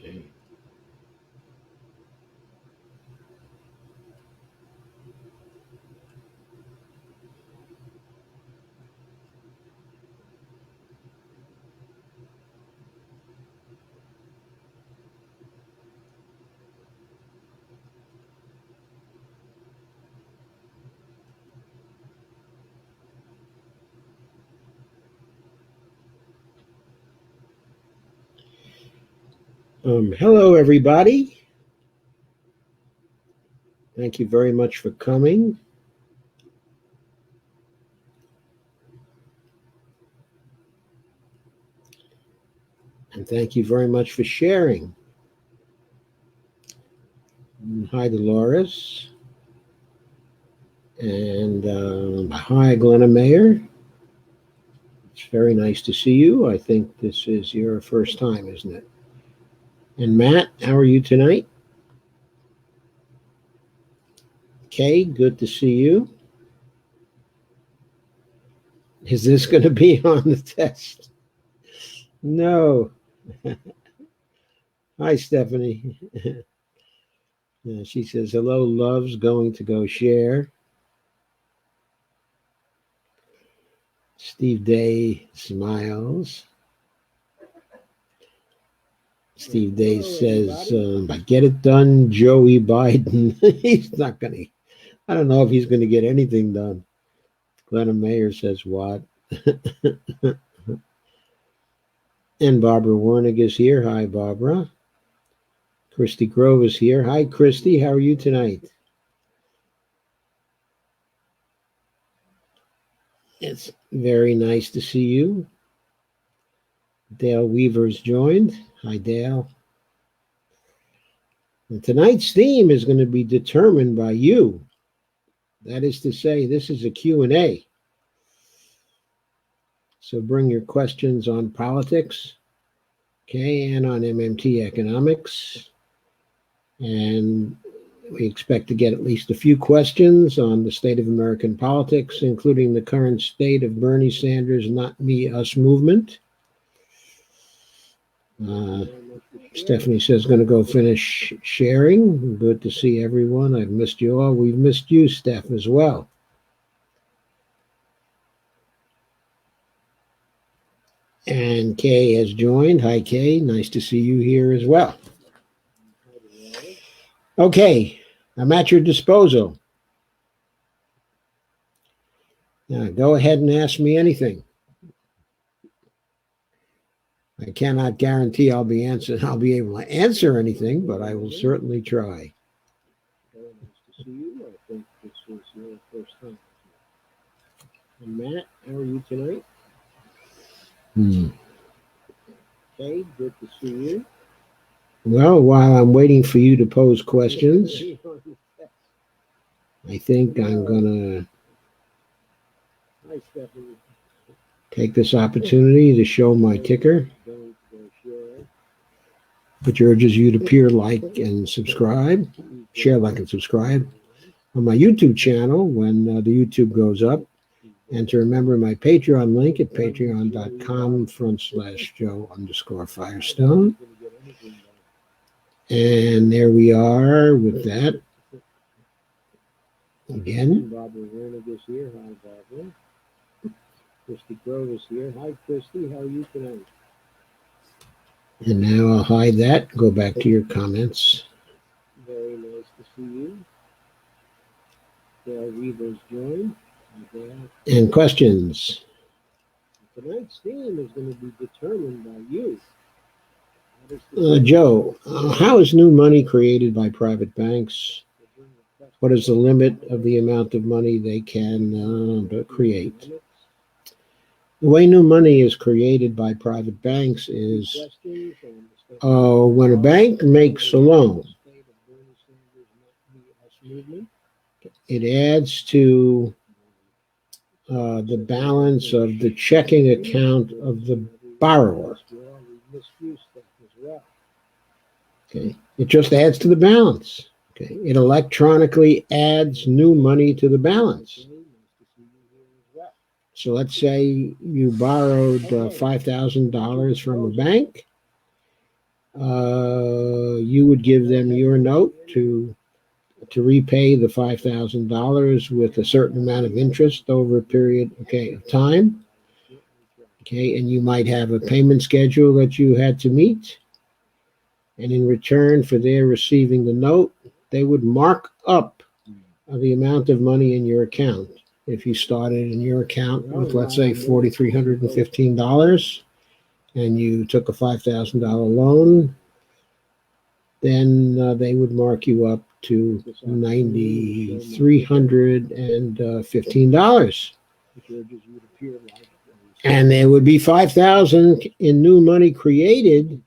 Okay. Hello, everybody. Thank you very much for coming. And thank you very much for sharing. Hi, Dolores. And hi, Glenna Mayer. It's very nice to see you. I think this is your first time, isn't it? And Matt, how are you tonight? Kay, good to see you. Is this going to be on the test? No. Hi, Stephanie. She says, hello, loves, going to go share. Steve Day smiles. Steve Day says, get it done, Joey Biden. He's not going to, I don't know if he's going to get anything done. Glenna Mayer says, what? And Barbara Warnig is here. Hi, Barbara. Christy Grove is here. Hi, Christy. How are you tonight? It's very nice to see you. Dale Weaver's joined. Hi, Dale. And tonight's theme is going to be determined by you. That is to say, this is a Q&A. So bring your questions on politics, okay, and on MMT economics. And we expect to get at least a few questions on the state of American politics, including the current state of Bernie Sanders' Not Me, Us movement. Stephanie says, going to go finish sharing. Good to see everyone. I've missed you all. We've missed you, Steph, as well. And Kay has joined. Hi, Kay. Nice to see you here as well. Okay, I'm at your disposal. Now, go ahead and ask me anything. I cannot guarantee I'll be able to answer anything, but I will certainly try. Very nice to see you. I think this was your first time. And Matt, how are you tonight? Okay, good to see you. Well, while I'm waiting for you to pose questions, I think I'm going to take this opportunity to show my ticker, which urges you to peer, like, and subscribe, share, like, and subscribe on my YouTube channel when the YouTube goes up, and to remember my Patreon link at patreon.com/Joe_Firestone. And there we are with that. Again, Barbara Wernick is here. Hi, Barbara. Christy Grove is here. Hi, Christy. How are you tonight? And now I'll hide that. Go back to your comments. Very nice to see you. Dale Weaver's joined. And questions. Tonight's theme is going to be determined by you. Joe, how is new money created by private banks? What is the limit of the amount of money they can create? The way new money is created by private banks is when a bank makes a loan, it adds to the balance of the checking account of the borrower. Okay, it just adds to the balance. Okay, it electronically adds new money to the balance. So let's say you borrowed $5,000 from a bank, you would give them your note to repay the $5,000 with a certain amount of interest over a period, okay, of time. Okay, and you might have a payment schedule that you had to meet. And in return for their receiving the note, they would mark up the amount of money in your account. If you started in your account with, let's say, $4,315, and you took a $5,000 loan, then they would mark you up to $9,315. And there would be $5,000 in new money created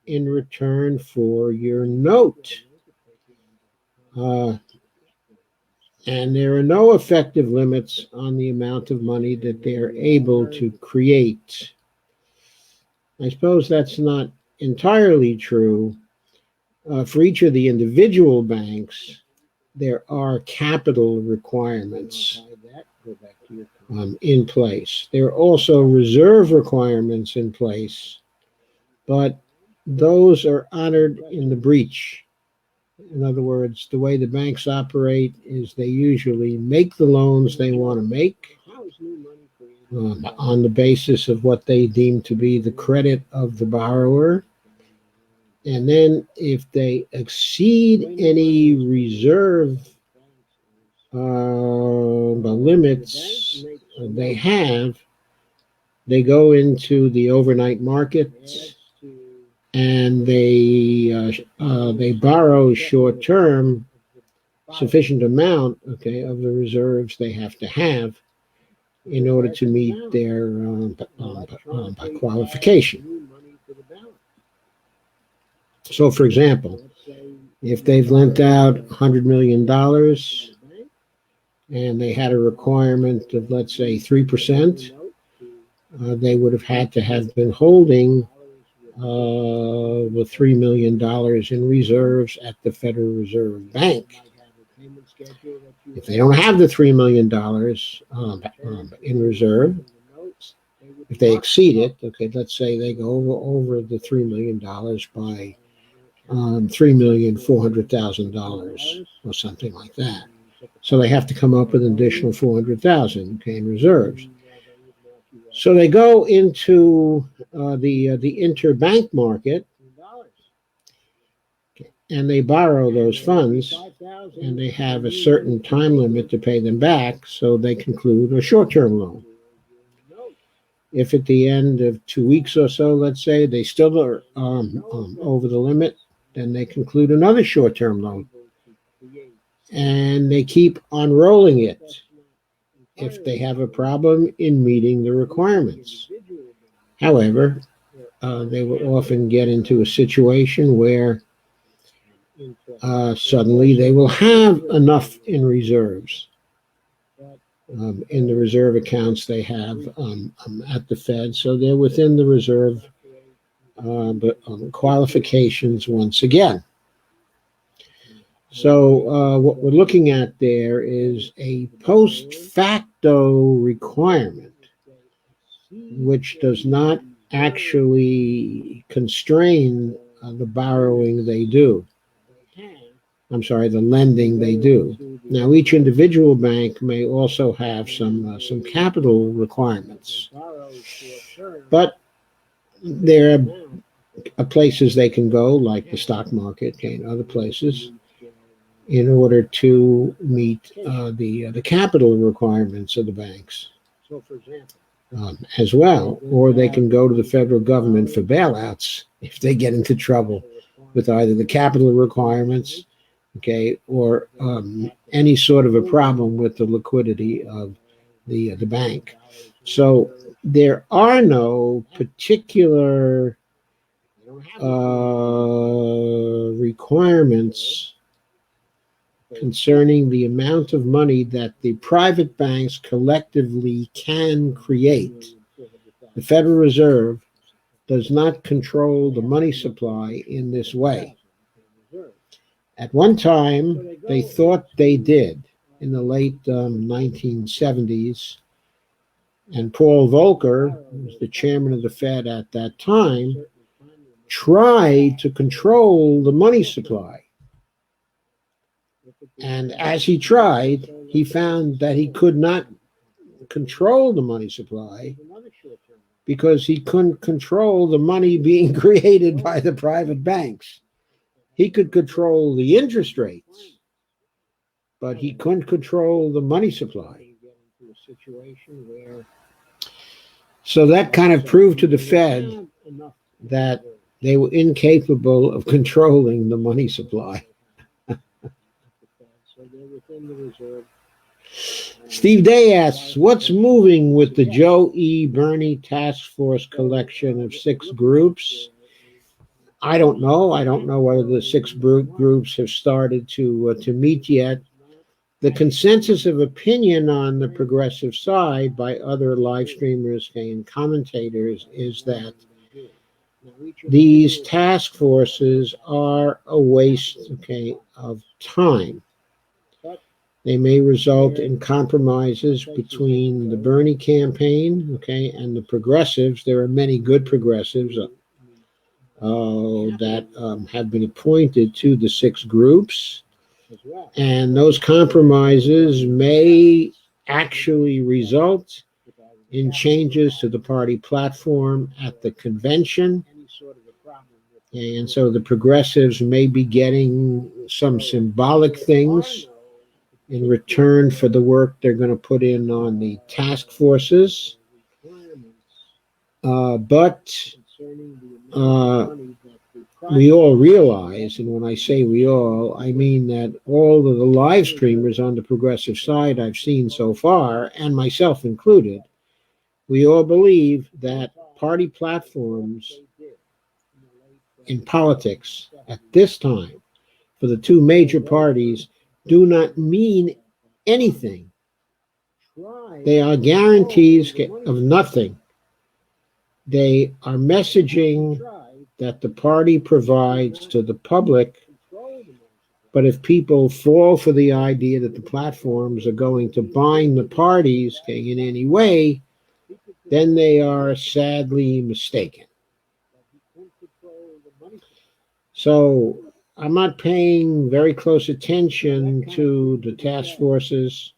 in return for your note. And there are no effective limits on the amount of money that they're able to create. I suppose that's not entirely true. For each of the individual banks, there are capital requirements in place. There are also reserve requirements in place, but those are honored in the breach. In other words, the way the banks operate is they usually make the loans they want to make on the basis of what they deem to be the credit of the borrower. And then if they exceed any reserve limits they have, they go into the overnight markets and they borrow short term sufficient amount, okay, of the reserves they have to have in order to meet their qualification. So, for example, if they've lent out $100 million and they had a requirement of, let's say, 3%, they would have had to have been holding with $3 million in reserves at the Federal Reserve Bank. If they don't have the $3 million in reserve, if they exceed it, okay, let's say they go over the $3 million by $3,400,000 or something like that. So they have to come up with an additional $400,000, okay, in reserves. So they go into the interbank market, and they borrow those funds, and they have a certain time limit to pay them back, so they conclude a short-term loan. If at the end of 2 weeks or so, let's say, they still are over the limit, then they conclude another short-term loan. And they keep on rolling it if they have a problem in meeting the requirements. However, they will often get into a situation where suddenly they will have enough in reserves, in the reserve accounts they have at the Fed. So they're within the reserve qualifications once again. So what we're looking at there is a post facto requirement, which does not actually constrain the borrowing they do. I'm sorry, the lending they do. Now, each individual bank may also have some capital requirements, but there are places they can go, like the stock market and other places, in order to meet the capital requirements of the banks as well. Or they can go to the federal government for bailouts if they get into trouble with either the capital requirements, okay, or any sort of a problem with the liquidity of the bank. So there are no particular requirements concerning the amount of money that the private banks collectively can create. The Federal Reserve does not control the money supply in this way. At one time, they thought they did in the late 1970s, and Paul Volcker, who was the chairman of the Fed at that time, tried to control the money supply. And as he tried, he found that he could not control the money supply because he couldn't control the money being created by the private banks. He could control the interest rates, but he couldn't control the money supply. So that kind of proved to the Fed that they were incapable of controlling the money supply. Steve Day asks, what's moving with the Joe E. Bernie Task Force collection of 6 groups? I don't know. I don't know whether the 6 groups have started to meet yet. The consensus of opinion on the progressive side by other live streamers and commentators is that these task forces are a waste, of time. They may result in compromises between the Bernie campaign, and the progressives. There are many good progressives that have been appointed to the 6 groups. And those compromises may actually result in changes to the party platform at the convention. And so the progressives may be getting some symbolic things in return for the work they're going to put in on the task forces. But we all realize, and when I say we all, I mean that all of the live streamers on the progressive side I've seen so far, and myself included, we all believe that party platforms in politics at this time for the 2 major parties do not mean anything. They are guarantees of nothing. They are messaging that the party provides to the public, but if people fall for the idea that the platforms are going to bind the parties in any way, then they are sadly mistaken. So I'm not paying very close attention to the task forces.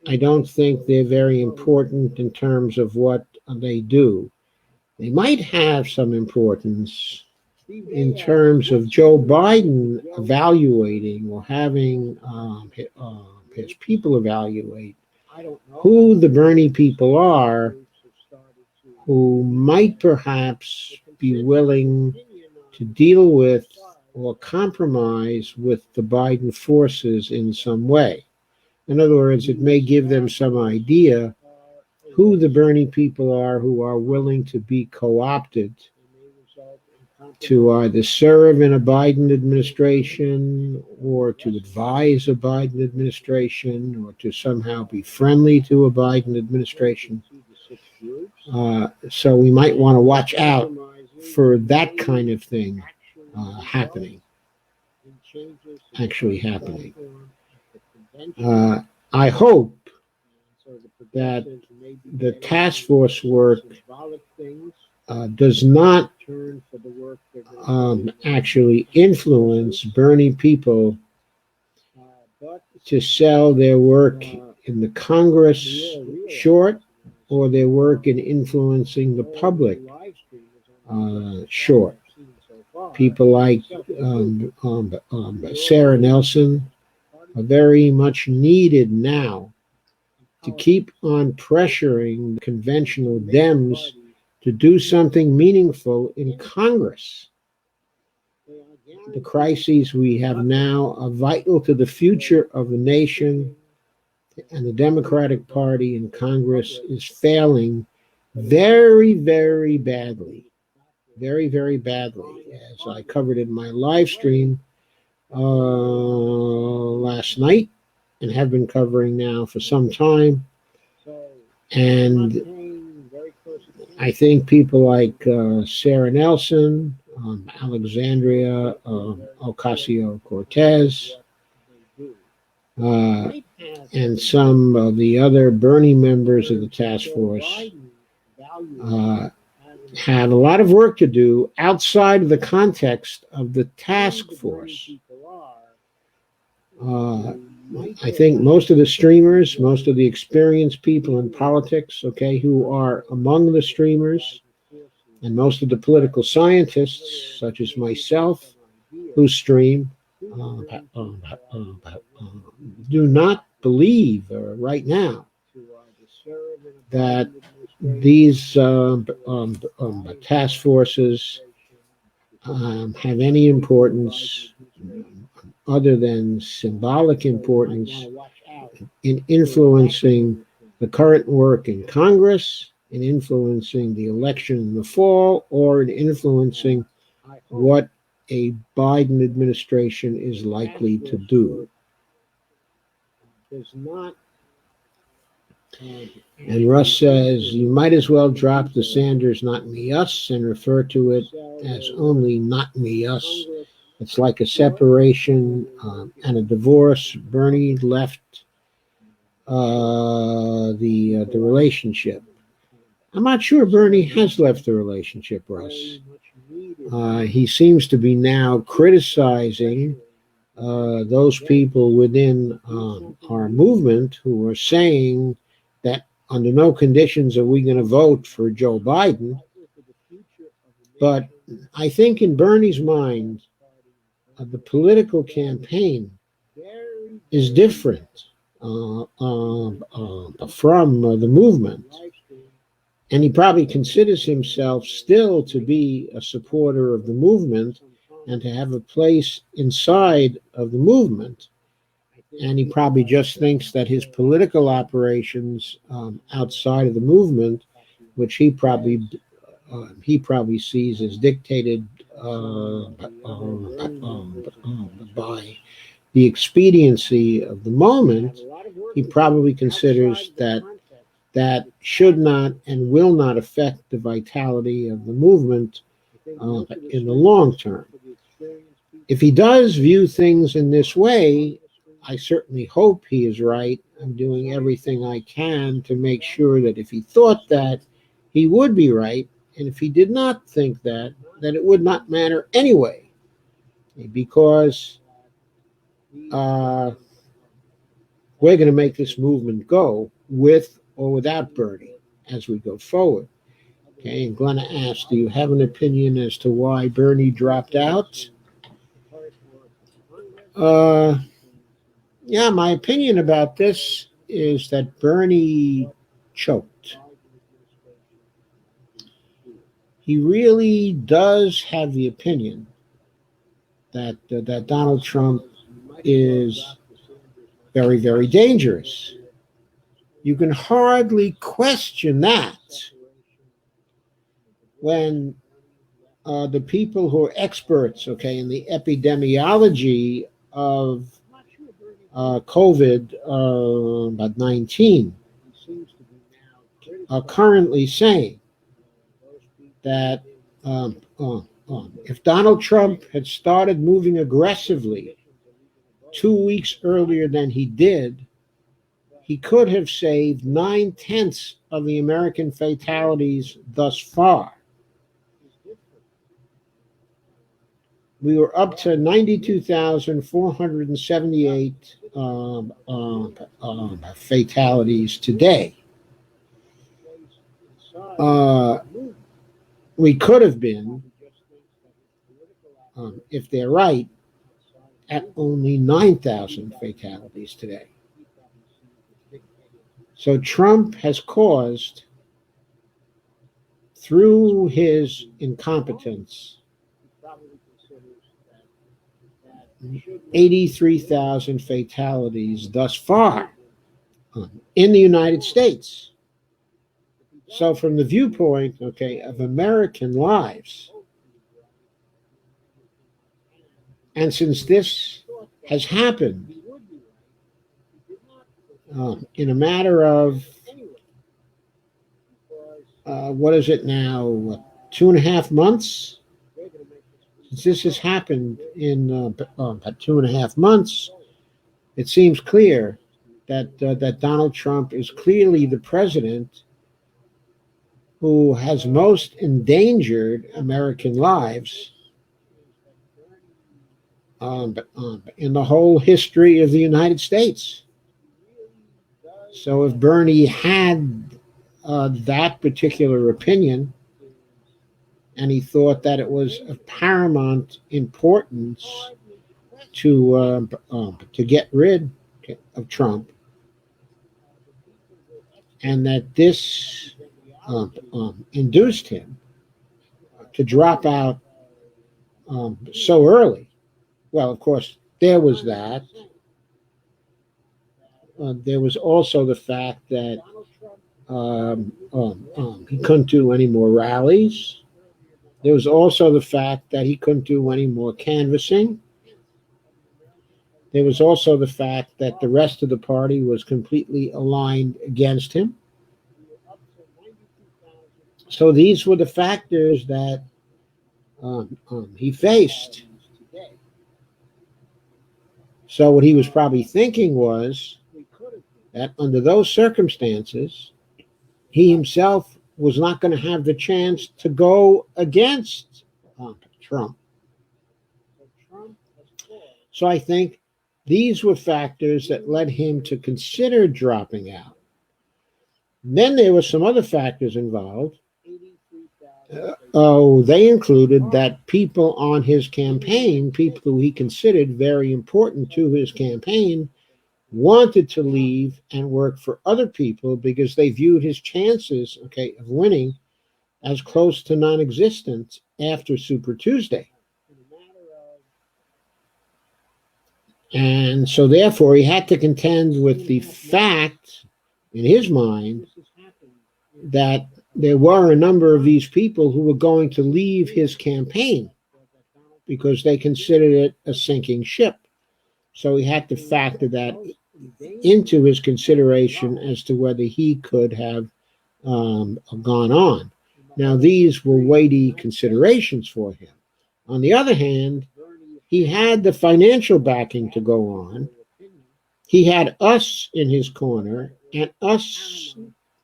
I don't think they're very important in terms of what they do. They might have some importance in terms of Joe Biden evaluating or having his people evaluate who the Bernie people are who might perhaps be willing to deal with or compromise with the Biden forces in some way. In other words, it may give them some idea who the Bernie people are who are willing to be co-opted to either serve in a Biden administration or to advise a Biden administration or to somehow be friendly to a Biden administration. So we might want to watch out for that kind of thing actually happening. I hope that the task force work does not actually influence Bernie people to sell their work in the Congress short or their work in influencing the public short. People like Sarah Nelson are very much needed now to keep on pressuring the conventional Dems to do something meaningful in Congress. The crises we have now are vital to the future of the nation, and the Democratic Party in Congress is failing very, very badly. Very, very badly, as I covered in my live stream last night and have been covering now for some time. And I think people like Sarah Nelson, Alexandria Ocasio-Cortez, and some of the other Bernie members of the task force have a lot of work to do outside of the context of the task force. I think most of the streamers, most of the experienced people in politics, okay, who are among the streamers, and most of the political scientists, such as myself, who stream, do not believe right now that these task forces have any importance other than symbolic importance in influencing the current work in Congress, in influencing the election in the fall, or in influencing what a Biden administration is likely to do. And Russ says, you might as well drop the Sanders not me us and refer to it as only not me us. It's like a separation and a divorce. Bernie left the relationship. I'm not sure Bernie has left the relationship, Russ. He seems to be now criticizing those people within our movement who are saying that under no conditions are we going to vote for Joe Biden. But I think in Bernie's mind, the political campaign is different from the movement. And he probably considers himself still to be a supporter of the movement and to have a place inside of the movement. And he probably just thinks that his political operations outside of the movement, which he probably sees as dictated by the expediency of the moment, he probably considers that should not and will not affect the vitality of the movement in the long term. If he does view things in this way, I certainly hope he is right. I'm doing everything I can to make sure that if he thought that, he would be right. And if he did not think that it would not matter anyway, because we're going to make this movement go with or without Bernie as we go forward. Okay, and Glenna asked, do you have an opinion as to why Bernie dropped out? Yeah, my opinion about this is that Bernie choked. He really does have the opinion that Donald Trump is very, very dangerous. You can hardly question that when the people who are experts, okay, in the epidemiology of COVID-19 are currently saying that if Donald Trump had started moving aggressively 2 weeks earlier than he did, he could have saved 9/10 of the American fatalities thus far. We were up to 92,478 fatalities today. We could have been, if they're right, at only 9,000 fatalities today. So Trump has caused, through his incompetence, 83,000 fatalities thus far in the United States. So from the viewpoint, okay, of American lives, and since this has happened in a matter of, what is it now, 2.5 months? Since this has happened in about 2.5 months, it seems clear that Donald Trump is clearly the president who has most endangered American lives in the whole history of the United States. So if Bernie had that particular opinion, and he thought that it was of paramount importance to get rid of Trump, and that this induced him to drop out so early. Well, of course, there was that. There was also the fact that he couldn't do any more rallies. There was also the fact that he couldn't do any more canvassing. There was also the fact that the rest of the party was completely aligned against him. So these were the factors that he faced. So what he was probably thinking was that under those circumstances, he himself was not going to have the chance to go against Trump. So I think these were factors that led him to consider dropping out. Then there were some other factors involved. They included that people on his campaign, people who he considered very important to his campaign, wanted to leave and work for other people because they viewed his chances, of winning as close to non-existent after Super Tuesday. And so therefore he had to contend with the fact in his mind that there were a number of these people who were going to leave his campaign because they considered it a sinking ship. So he had to factor that into his consideration as to whether he could have gone on. Now, these were weighty considerations for him. On the other hand, he had the financial backing to go on. He had us in his corner, and us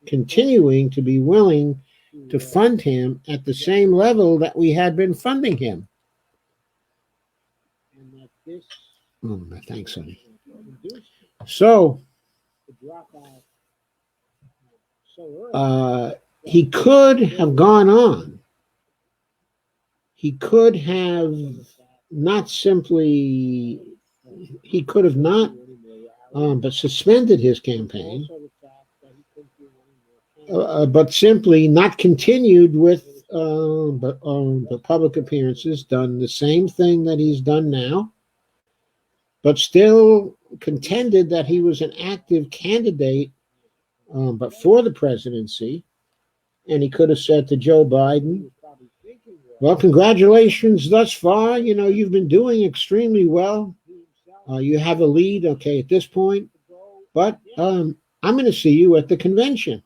continuing to be willing to fund him at the same level that we had been funding him. Thanks, honey. So he could have gone on. He could have not simply, he could have not, but suspended his campaign, but simply not continued with the public appearances, done the same thing that he's done now, but still contended that he was an active candidate, but for the presidency. And he could have said to Joe Biden, well, congratulations thus far. You've been doing extremely well. You have a lead, at this point. But I'm going to see you at the convention.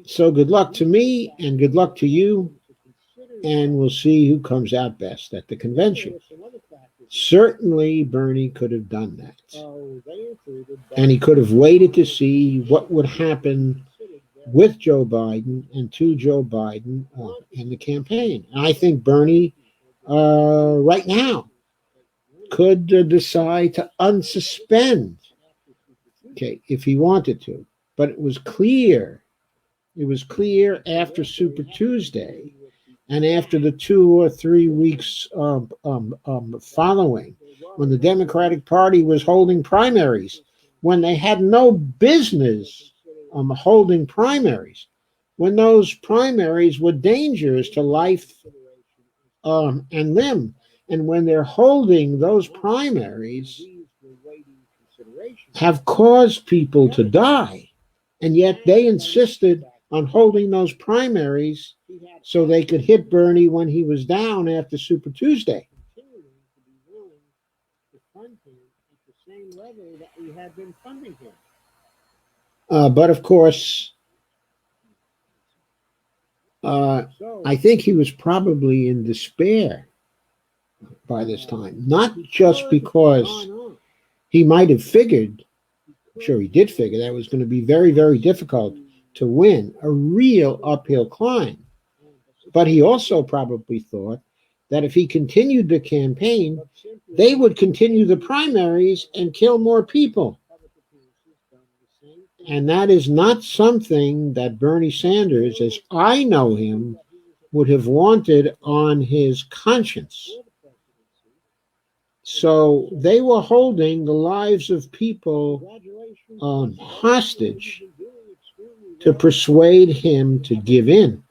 So good luck to me and good luck to you. And we'll see who comes out best at the convention. Certainly, Bernie could have done that. And he could have waited to see what would happen with Joe Biden and to Joe Biden in the campaign. And I think Bernie, right now, could decide to unsuspend, if he wanted to. But it was clear after Super Tuesday and after the 2 or 3 weeks following, when the Democratic Party was holding primaries, when they had no business holding primaries, when those primaries were dangerous to life and limb, and when they're holding those primaries have caused people to die, and yet they insisted on holding those primaries so they could hit Bernie when he was down after Super Tuesday. But of course, I think he was probably in despair by this time, not just because he might have figured, I'm sure he did figure, that it was going to be very, very difficult to win, a real uphill climb. But he also probably thought that if he continued the campaign, they would continue the primaries and kill more people. And that is not something that Bernie Sanders, as I know him, would have wanted on his conscience. So they were holding the lives of people hostage to persuade him to give in.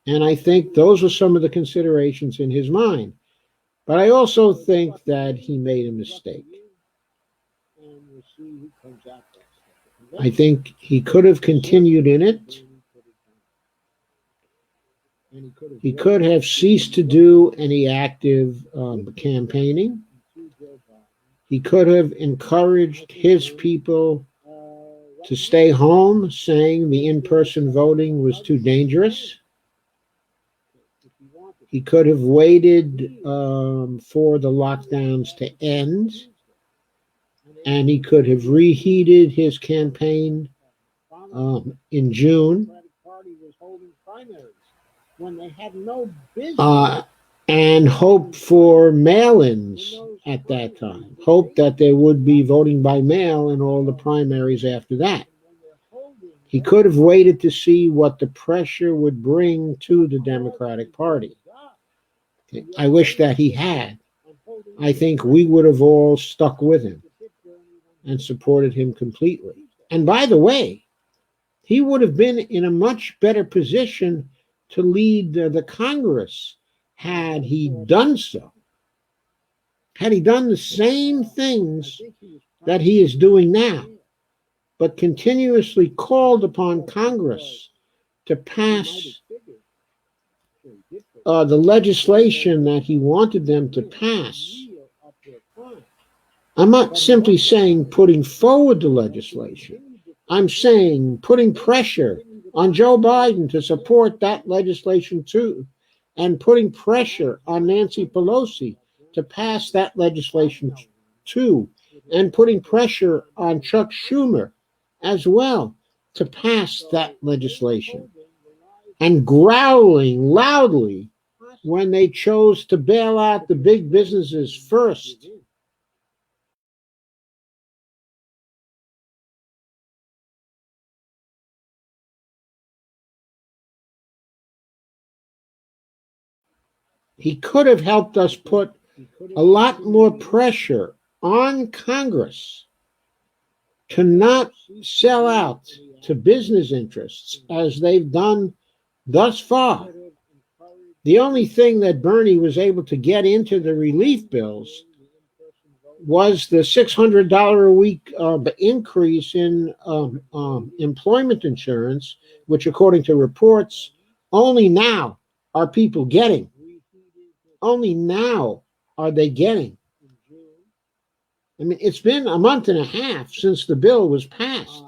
And I think those were some of the considerations in his mind. But I also think that he made a mistake. I think he could have continued in it. He could have ceased to do any active campaigning. He could have encouraged his people to stay home, saying the in-person voting was too dangerous. He could have waited for the lockdowns to end, and he could have reheated his campaign in June. And hope for mail-ins at that time. Hope that there would be voting by mail in all the primaries after that. He could have waited to see what the pressure would bring to the Democratic Party. I wish that he had. I think we would have all stuck with him and supported him completely. And by the way, he would have been in a much better position to lead the Congress had he done so. Had he done the same things that he is doing now, but continuously called upon Congress to pass the legislation that he wanted them to pass. I'm not simply saying putting forward the legislation. I'm saying putting pressure on Joe Biden to support that legislation too, and putting pressure on Nancy Pelosi to pass that legislation too, and putting pressure on Chuck Schumer as well to pass that legislation, and growling loudly when they chose to bail out the big businesses first. He could have helped us put a lot more pressure on Congress to not sell out to business interests as they've done thus far. The only thing that Bernie was able to get into the relief bills was the $600 a week increase in employment insurance, which, according to reports, only now are people getting. Only now are they getting. I mean, it's been a month and a half since the bill was passed.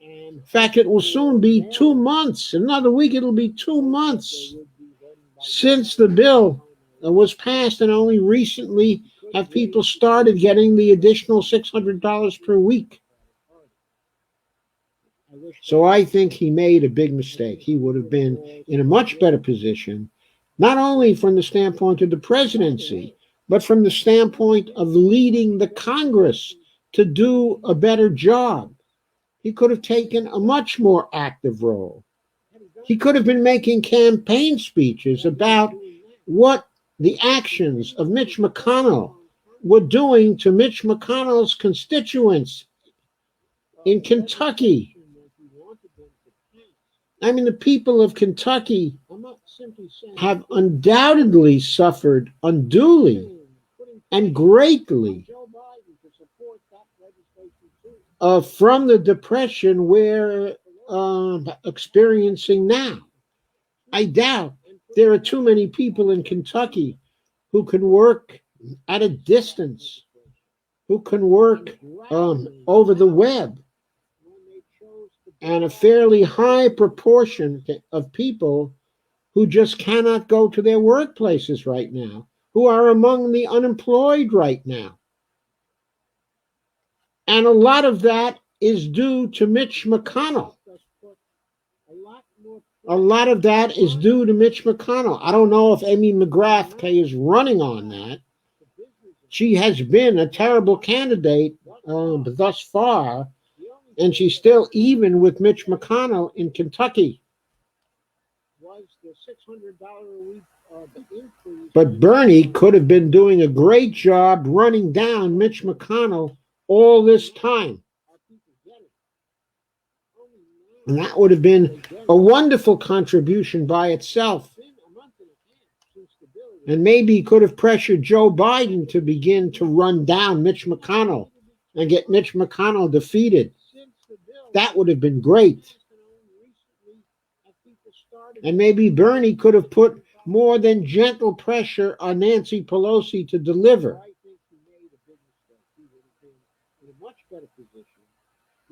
In fact, it will soon be 2 months. In another week, it'll be 2 months since the bill was passed, and only recently have people started getting the additional $600 per week. So I think he made a big mistake. He would have been in a much better position, not only from the standpoint of the presidency, but from the standpoint of leading the Congress to do a better job. He could have taken a much more active role. He could have been making campaign speeches about what the actions of Mitch McConnell were doing to Mitch McConnell's constituents in Kentucky. I mean, the people of Kentucky have undoubtedly suffered unduly and greatly from the depression we're experiencing now. I doubt there are too many people in Kentucky who can work at a distance, who can work over the web, and a fairly high proportion of people who just cannot go to their workplaces right now, who are among the unemployed right now. And a lot of that is due to Mitch McConnell. A lot of that is due to Mitch McConnell. I don't know if Amy McGrath is running on that. She has been a terrible candidate thus far, and she's still even with Mitch McConnell in Kentucky. But Bernie could have been doing a great job running down Mitch McConnell all this time. And that would have been a wonderful contribution by itself. And maybe he could have pressured Joe Biden to begin to run down Mitch McConnell and get Mitch McConnell defeated. That would have been great. And maybe Bernie could have put more than gentle pressure on Nancy Pelosi to deliver.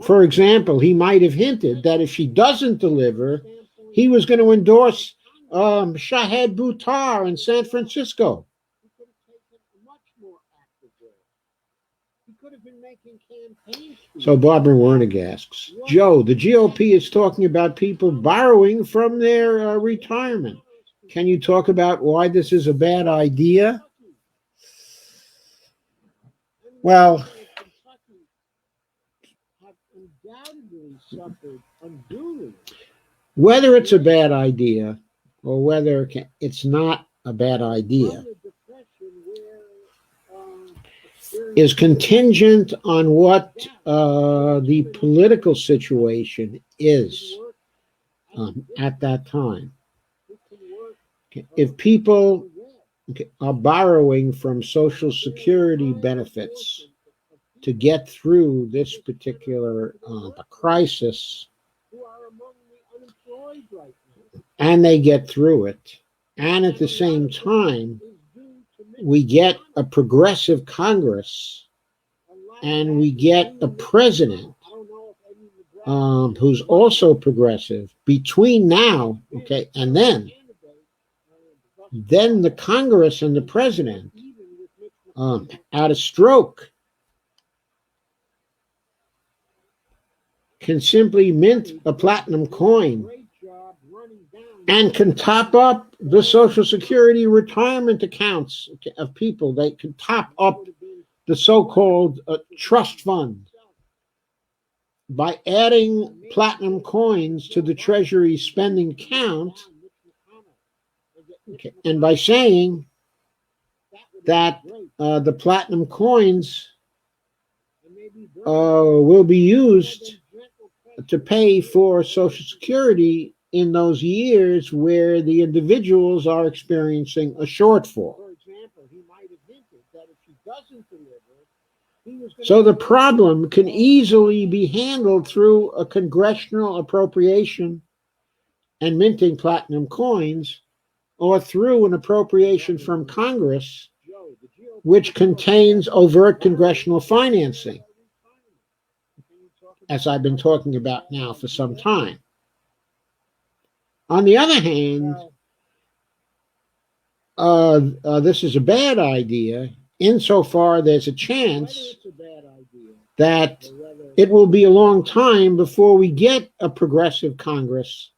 For example, he might have hinted that if she doesn't deliver, he was going to endorse Shahed Buttar in San Francisco. So Barbara Wernick asks, Joe, the GOP is talking about people borrowing from their retirement. Can you talk about why this is a bad idea? Well, whether it's a bad idea or whether it's not a bad idea is contingent on what the political situation is at that time. If people are borrowing from Social Security benefits to get through this particular crisis, and they get through it, and at the same time, we get a progressive Congress, and we get a president who's also progressive between now, and then the Congress and the president, at a stroke, can simply mint a platinum coin and can top up the Social Security retirement accounts of people. They can top up the so-called trust fund by adding platinum coins to the Treasury spending account, and by saying that the platinum coins will be used to pay for Social Security in those years where the individuals are experiencing a shortfall. So the problem can easily be handled through a congressional appropriation and minting platinum coins, or through an appropriation from Congress which contains overt congressional financing, as I've been talking about now for some time. On the other hand, this is a bad idea insofar there's a chance that it will be a long time before we get a progressive Congress,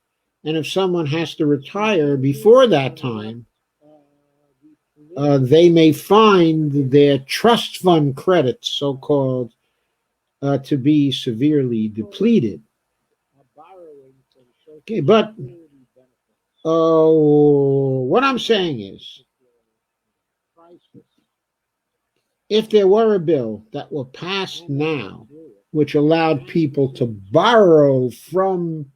and if someone has to retire before that time, they may find their trust fund credits, so-called, to be severely depleted. Okay, but what I'm saying is, if there were a bill that were passed now, which allowed people to borrow from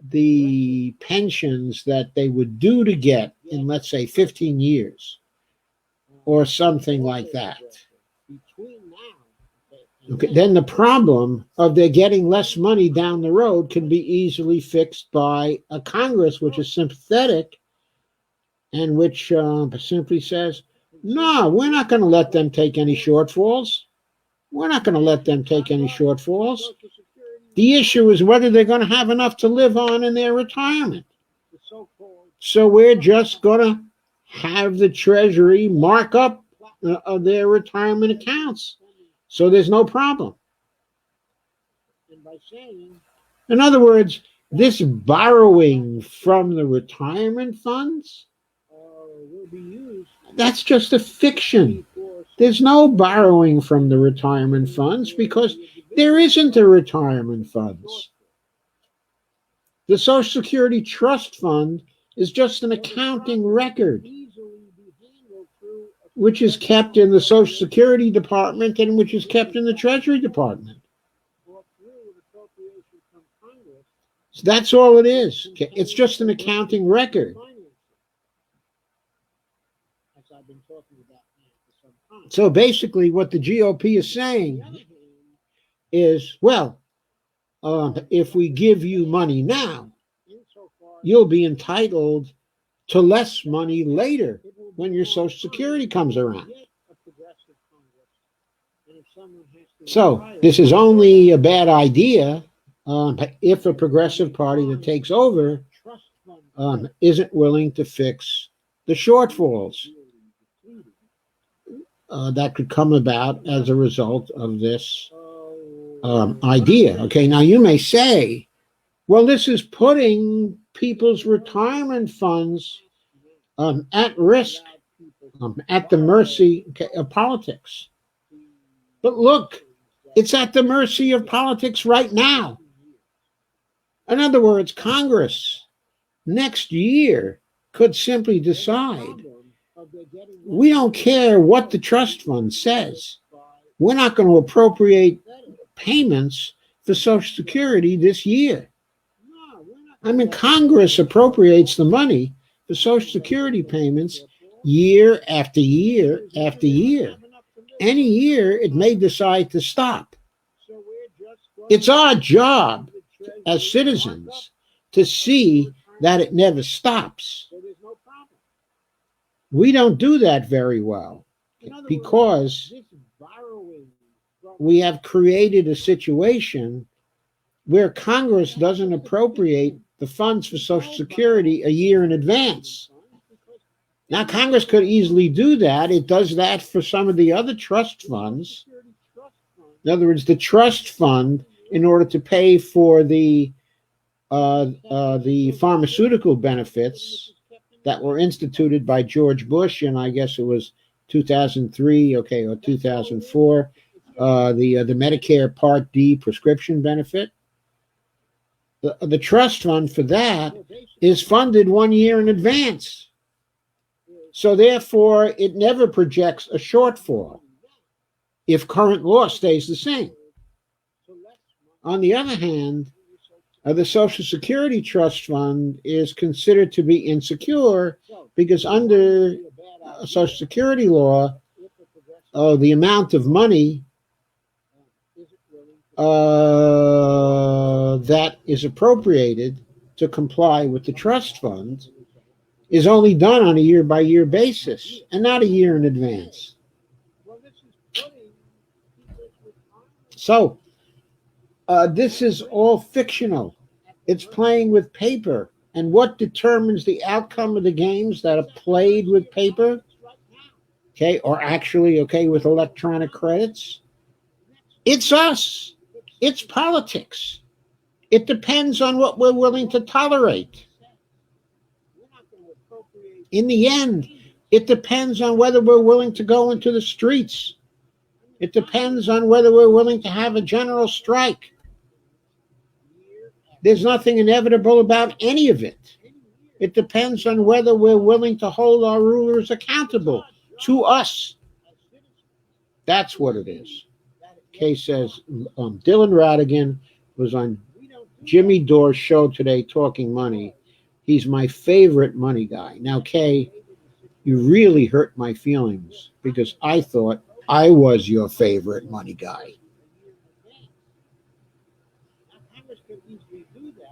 the pensions that they would due to get in, let's say, 15 years, or something like that, okay, then the problem of their getting less money down the road can be easily fixed by a Congress which is sympathetic and which simply says, no, we're not going to let them take any shortfalls. We're not going to let them take any shortfalls. The issue is whether they're going to have enough to live on in their retirement. So we're just going to have the Treasury mark up their retirement accounts. So there's no problem. In other words, this borrowing from the retirement funds, that's just a fiction. There's no borrowing from the retirement funds because there isn't a retirement funds. The Social Security Trust Fund is just an accounting record, which is kept in the Social Security Department and which is kept in the Treasury Department. So that's all it is. It's just an accounting record. So basically, what the GOP is saying is, well, if we give you money now, you'll be entitled to less money later when your Social Security comes around. So this is only a bad idea if a progressive party that takes over isn't willing to fix the shortfalls that could come about as a result of this idea. Okay, now you may say, well, this is putting people's retirement funds at risk, at the mercy of politics. But look, it's at the mercy of politics right now. In other words, Congress next year could simply decide, we don't care what the trust fund says. We're not going to appropriate payments for Social Security this year. I mean, Congress appropriates the money for Social Security payments year after year after year. Any year, it may decide to stop. It's our job as citizens to see that it never stops. We don't do that very well because we have created a situation where Congress doesn't appropriate the funds for Social Security a year in advance. Now, Congress could easily do that. It does that for some of the other trust funds. In other words, the trust fund, in order to pay for the pharmaceutical benefits that were instituted by George Bush, and I guess it was 2003, or 2004, the Medicare Part D prescription benefit. The trust fund for that is funded 1 year in advance. So therefore, it never projects a shortfall if current law stays the same. On the other hand, the Social Security Trust Fund is considered to be insecure because under Social Security law, the amount of money that is appropriated to comply with the trust fund is only done on a year-by-year basis and not a year in advance. So this is all fictional. It's playing with paper. And what determines the outcome of the games that are played with paper, or actually, with electronic credits? It's us. It's politics. It depends on what we're willing to tolerate. In the end, it depends on whether we're willing to go into the streets. It depends on whether we're willing to have a general strike. There's nothing inevitable about any of it. It depends on whether we're willing to hold our rulers accountable to us. That's what it is. Kay says, Dylan Radigan was on Jimmy Dore's show today talking money. He's my favorite money guy. Now, Kay, you really hurt my feelings because I thought I was your favorite money guy.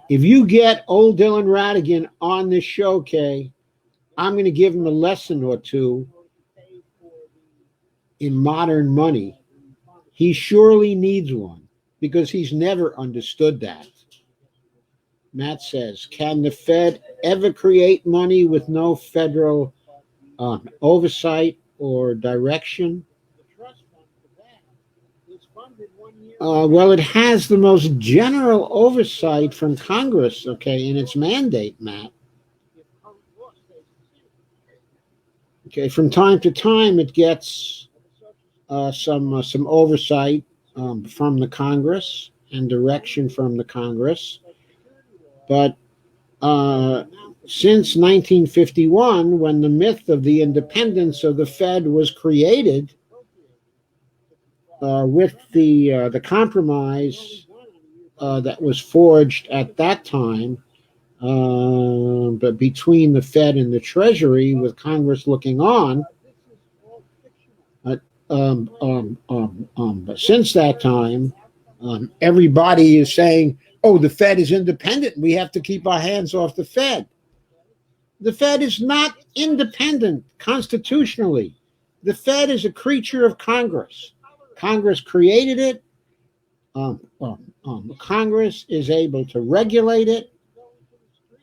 If you get old Dylan Radigan on this show, Kay, I'm going to give him a lesson or two in modern money. He surely needs one because he's never understood that. Matt says, can the Fed ever create money with no federal oversight or direction? Well, it has the most general oversight from Congress, okay, in its mandate, Matt. Okay, from time to time, it gets some oversight from the Congress and direction from the Congress, but uh, since 1951, when the myth of the independence of the Fed was created, with the compromise that was forged at that time, but between the Fed and the Treasury, with Congress looking on. Uh, but since that time, everybody is saying, "Oh, the Fed is independent. We have to keep our hands off the Fed." The Fed is not independent constitutionally. The Fed is a creature of Congress. Congress created it. Congress is able to regulate it,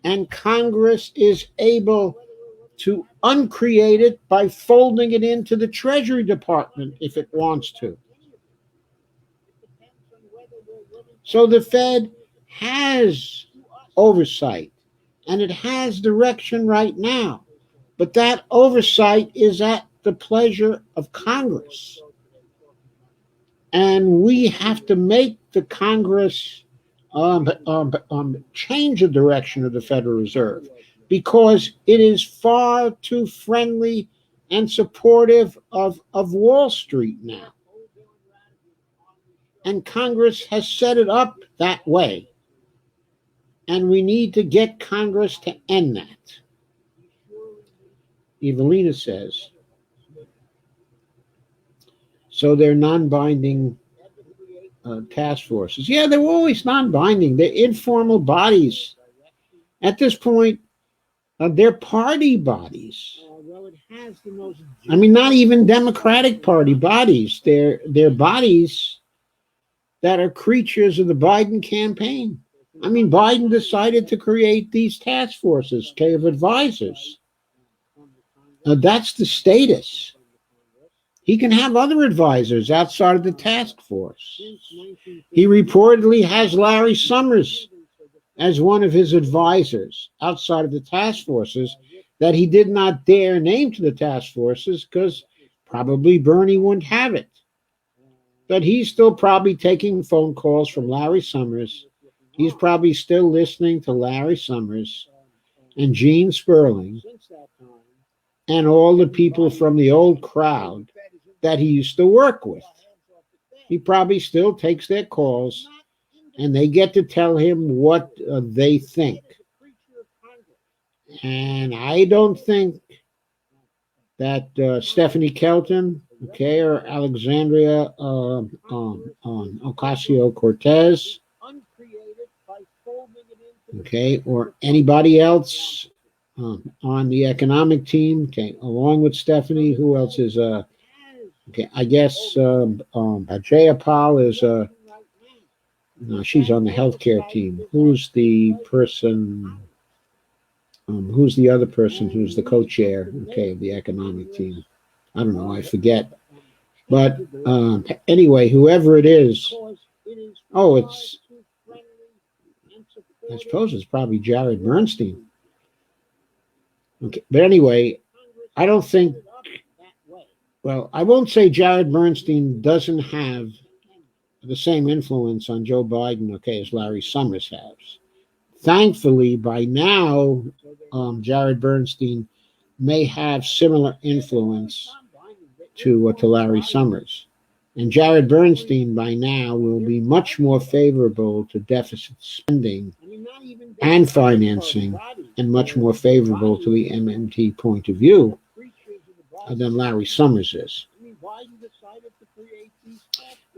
and Congress is able to uncreate it by folding it into the Treasury Department if it wants to. So the Fed has oversight and it has direction right now, but that oversight is at the pleasure of Congress. And we have to make the Congress change the direction of the Federal Reserve because it is far too friendly and supportive of Wall Street now. And Congress has set it up that way. And we need to get Congress to end that. Evelina says, so they're non-binding task forces. Yeah, they're always non-binding. They're informal bodies. At this point, they're party bodies. I mean, not even Democratic Party bodies. They're bodies that are creatures of the Biden campaign. I mean, Biden decided to create these task forces, okay, of advisors. That's the status. He can have other advisors outside of the task force. He reportedly has Larry Summers as one of his advisors outside of the task forces that he did not dare name to the task forces because probably Bernie wouldn't have it. But he's still probably taking phone calls from Larry Summers. He's probably still listening to Larry Summers and Gene Sperling and all the people from the old crowd that he used to work with. He probably still takes their calls and they get to tell him what they think. And I don't think that Stephanie Kelton, okay, or Alexandria Ocasio-Cortez, okay, or anybody else on the economic team, okay, along with Stephanie, who else is okay, I guess Jayapal is no, she's on the healthcare team. Who's the person? Who's the other person who's the co-chair, okay, of the economic team? I don't know, I forget. But anyway, whoever it is, I suppose it's probably Jared Bernstein. Okay, but anyway, I don't think, well, I won't say Jared Bernstein doesn't have the same influence on Joe Biden, okay, as Larry Summers has. Thankfully, by now, Jared Bernstein may have similar influence to Larry Summers. And Jared Bernstein by now will be much more favorable to deficit spending and financing and much more favorable to the MMT point of view than Larry Summers is.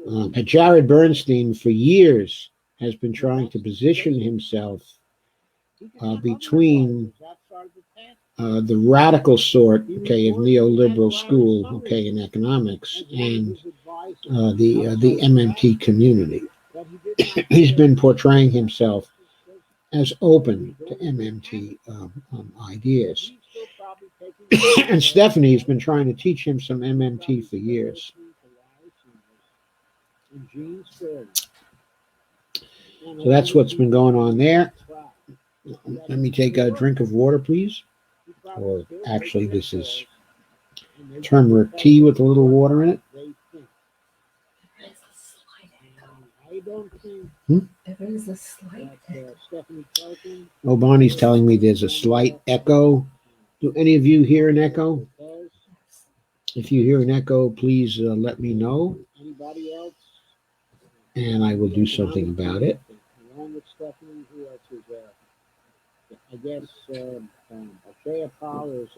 But Jared Bernstein for years has been trying to position himself between the radical sort, okay, of neoliberal school, okay, in economics, and the MMT community. He's been portraying himself as open to MMT ideas. And Stephanie's been trying to teach him some MMT for years. So that's what's been going on there. Let me take a drink of water, please. Or actually, this is turmeric tea with a little water in it. There is a slight echo. Oh, Bonnie's telling me there's a slight echo. Do any of you hear an echo? If you hear an echo, please let me know, and I will do something about it. I guess Shea Paul is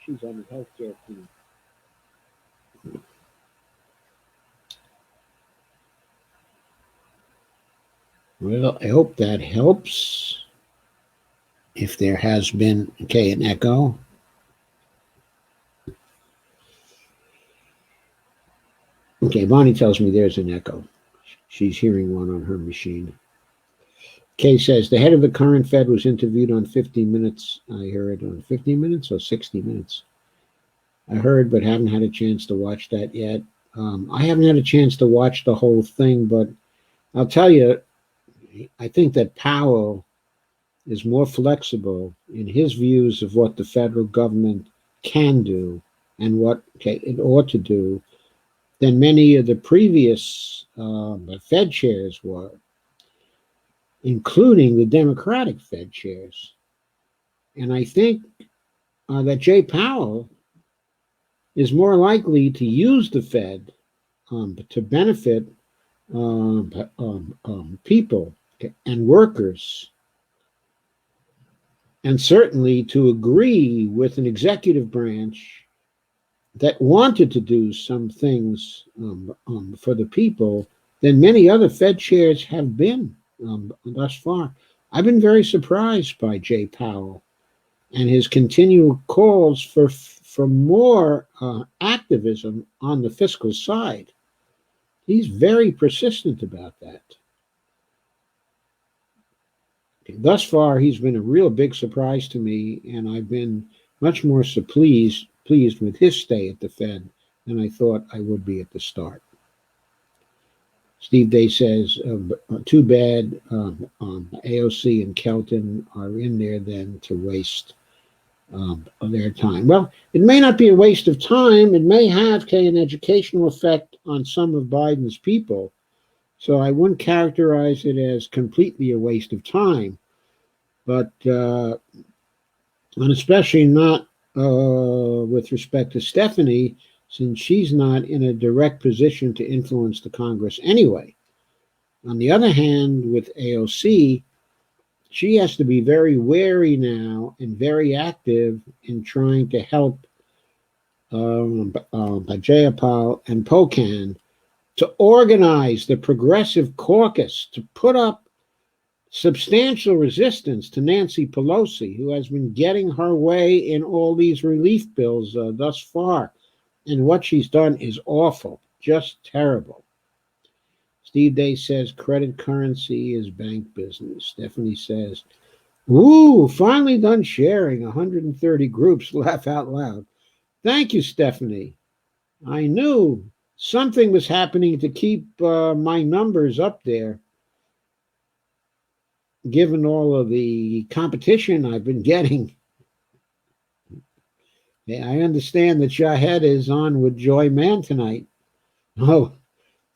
she's on the healthcare team. Well, I hope that helps. If there has been, an echo. Okay, Bonnie tells me there's an echo. She's hearing one on her machine. Kay says, the head of the current Fed was interviewed on 15 Minutes. I heard on 15 Minutes or 60 Minutes. I heard, but haven't had a chance to watch that yet. I haven't had a chance to watch the whole thing, but I'll tell you, I think that Powell is more flexible in his views of what the federal government can do and what it ought to do than many of the previous Fed chairs were, including the Democratic Fed chairs. And I think that Jay Powell is more likely to use the Fed to benefit people and workers, and certainly to agree with an executive branch that wanted to do some things for the people than many other Fed chairs have been thus far. I've been very surprised by Jay Powell and his continual calls for more activism on the fiscal side. He's very persistent about that. Thus far, he's been a real big surprise to me, and I've been much more pleased with his stay at the Fed than I thought I would be at the start. Steve Day says, too bad AOC and Kelton are in there then to waste their time. Well, it may not be a waste of time. It may have an educational effect on some of Biden's people. So I wouldn't characterize it as completely a waste of time. But, and especially not with respect to Stephanie, since she's not in a direct position to influence the Congress anyway. On the other hand, with AOC, she has to be very wary now and very active in trying to help Jayapal and Pocan to organize the Progressive Caucus to put up substantial resistance to Nancy Pelosi, who has been getting her way in all these relief bills thus far. And what she's done is awful, just terrible. Steve Day says credit currency is bank business. Stephanie says, ooh, finally done sharing 130 groups. Laugh out loud. Thank you, Stephanie. I knew something was happening to keep my numbers up there, given all of the competition I've been getting. Yeah, I understand that Shahed is on with Joy Mann tonight. Oh,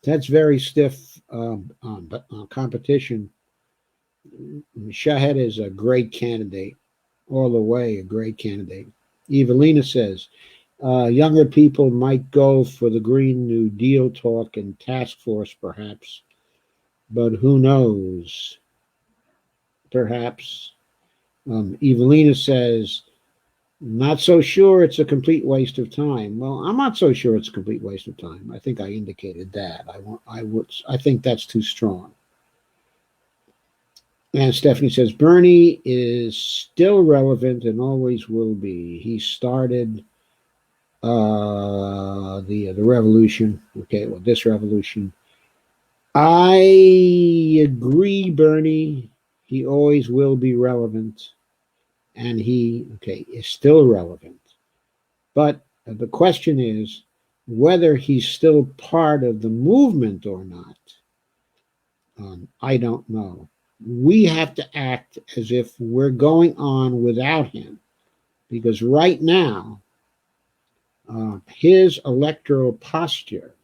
that's very stiff competition. Shahed is a great candidate, all the way a great candidate. Evelina says, younger people might go for the Green New Deal talk and task force, perhaps, but who knows? Perhaps. Evelina says, not so sure it's a complete waste of time. Well, I'm not so sure it's a complete waste of time. I think I indicated that. I think that's too strong. And Stephanie says, Bernie is still relevant and always will be. He started the revolution. Okay, well, this revolution. I agree, Bernie. He always will be relevant. And he, is still relevant. But the question is, Whether he's still part of the movement or not, I don't know. We have to act as if we're going on without him, because right now, his electoral posture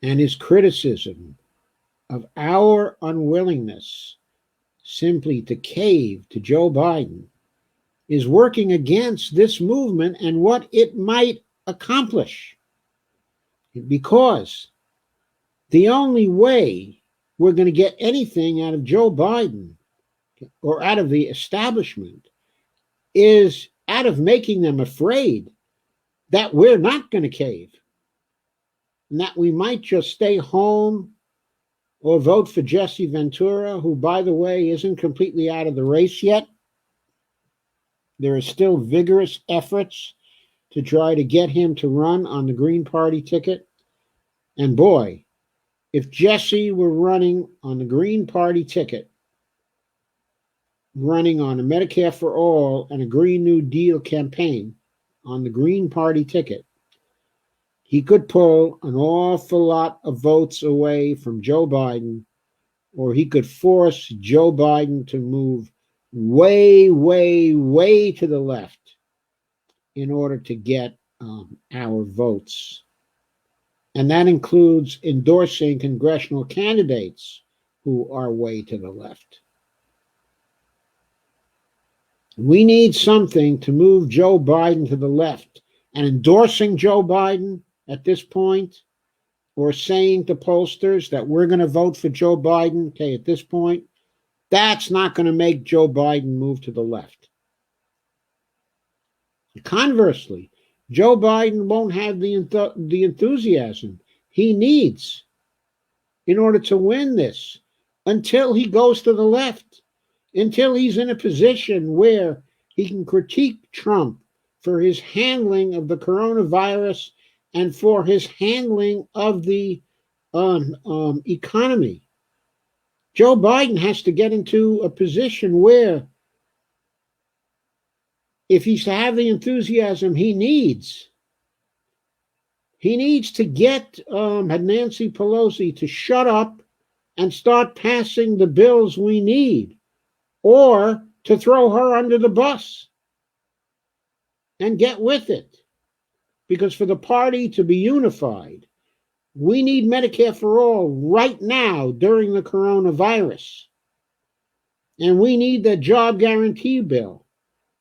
and his criticism of our unwillingness simply to cave to Joe Biden is working against this movement and what it might accomplish. Because the only way we're going to get anything out of Joe Biden or out of the establishment is out of making them afraid that we're not going to cave and that we might just stay home or vote for Jesse Ventura, who, by the way, isn't completely out of the race yet. There are still vigorous efforts to try to get him to run on the Green Party ticket. And boy, if Jesse were running on the Green Party ticket, running on a Medicare for All and a Green New Deal campaign on the Green Party ticket, he could pull an awful lot of votes away from Joe Biden, or he could force Joe Biden to move way, way, way to the left in order to get our votes. And that includes endorsing congressional candidates who are way to the left. We need something to move Joe Biden to the left. And endorsing Joe Biden at this point, or saying to pollsters that we're going to vote for Joe Biden, okay, at this point, that's not going to make Joe Biden move to the left. Conversely, Joe Biden won't have the enthusiasm he needs in order to win this until he goes to the left, until he's in a position where he can critique Trump for his handling of the coronavirus and for his handling of the economy. Joe Biden has to get into a position where, if he's to have the enthusiasm he needs to get Nancy Pelosi to shut up and start passing the bills we need, or to throw her under the bus and get with it. Because for the party to be unified, we need Medicare for all right now during the coronavirus. And we need the job guarantee bill.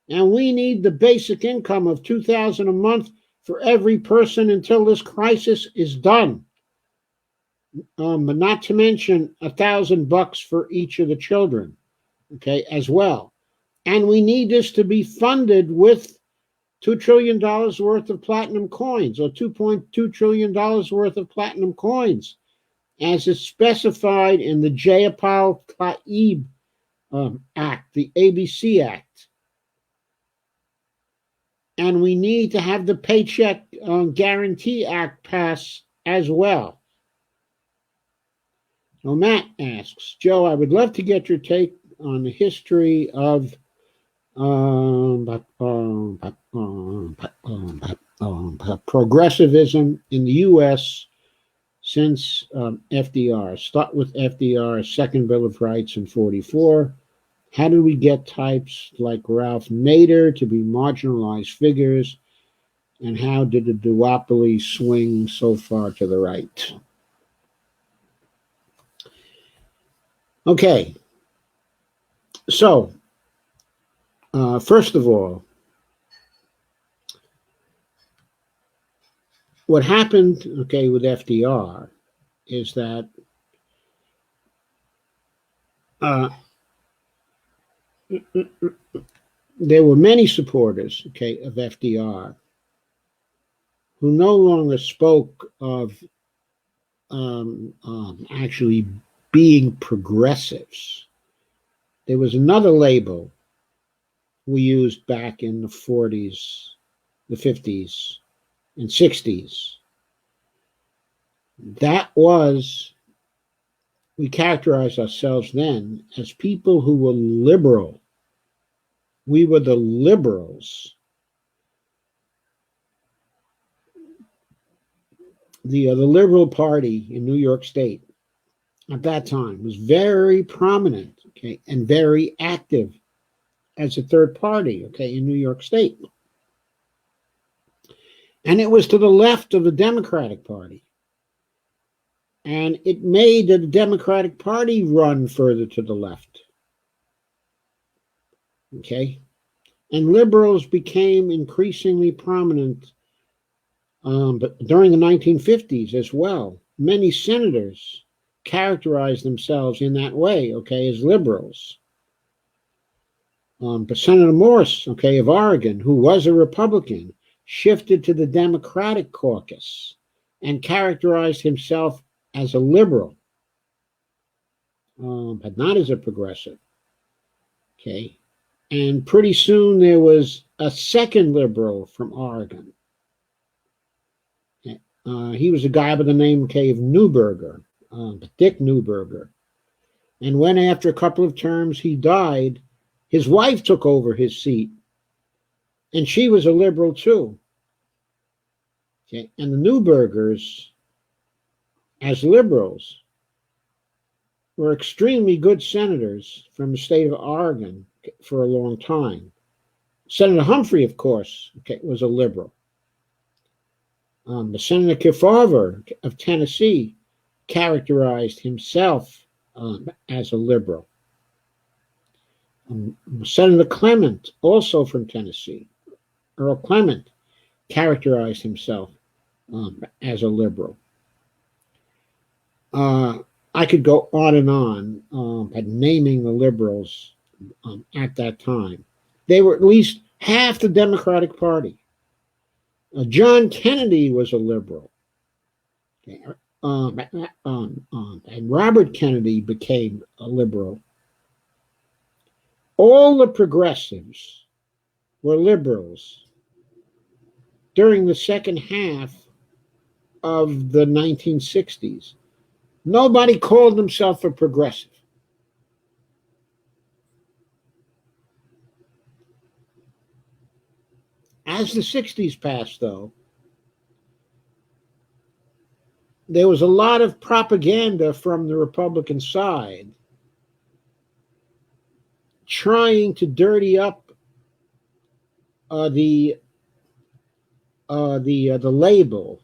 And we need the basic income of $2,000 a month for every person until this crisis is done. But not to mention $1,000 for each of the children, okay, as well. And we need this to be funded with $2 trillion worth of platinum coins, or $2.2 trillion worth of platinum coins, as is specified in the Jayapal Tlaib Act, the ABC Act. And we need to have the Paycheck Guarantee Act pass as well. So Matt asks, Joe, I would love to get your take on the history of progressivism in the U.S. since FDR. Start with FDR's Second Bill of Rights in 44. How did we get types like Ralph Nader to be marginalized figures? And how did the duopoly swing so far to the right? Okay, so first of all, what happened, okay, with FDR is that there were many supporters, okay, of FDR who no longer spoke of actually being progressives. There was another label we used back in the 40s, the 50s, and 60s. That was, we characterized ourselves then as people who were liberal. We were the liberals. the Liberal Party in New York State at that time was very prominent, okay, and very active as a third party, okay, in New York State. And it was to the left of the Democratic Party. And it made the Democratic Party run further to the left. Okay? And liberals became increasingly prominent but during the 1950s as well. Many senators characterized themselves in that way, okay, as liberals. But Senator Morse, okay, of Oregon, who was a Republican, shifted to the Democratic caucus and characterized himself as a liberal, but not as a progressive. Okay. And pretty soon there was a second liberal from Oregon. He was a guy by the name, okay, of Newberger, Dick Newberger. And when after a couple of terms he died, his wife took over his seat. And she was a liberal too. Okay. And the Newbergers, as liberals, were extremely good senators from the state of Oregon for a long time. Senator Humphrey, of course, okay, was a liberal. The Senator Kefauver of Tennessee characterized himself as a liberal. Senator Clement, also from Tennessee, Earl Clement, characterized himself as a liberal. I could go on at naming the liberals at that time. They were at least half the Democratic Party. John Kennedy was a liberal. And Robert Kennedy became a liberal. All the progressives were liberals during the second half of the 1960s. Nobody called himself a progressive. As the 60s passed, though, there was a lot of propaganda from the Republican side trying to dirty up the label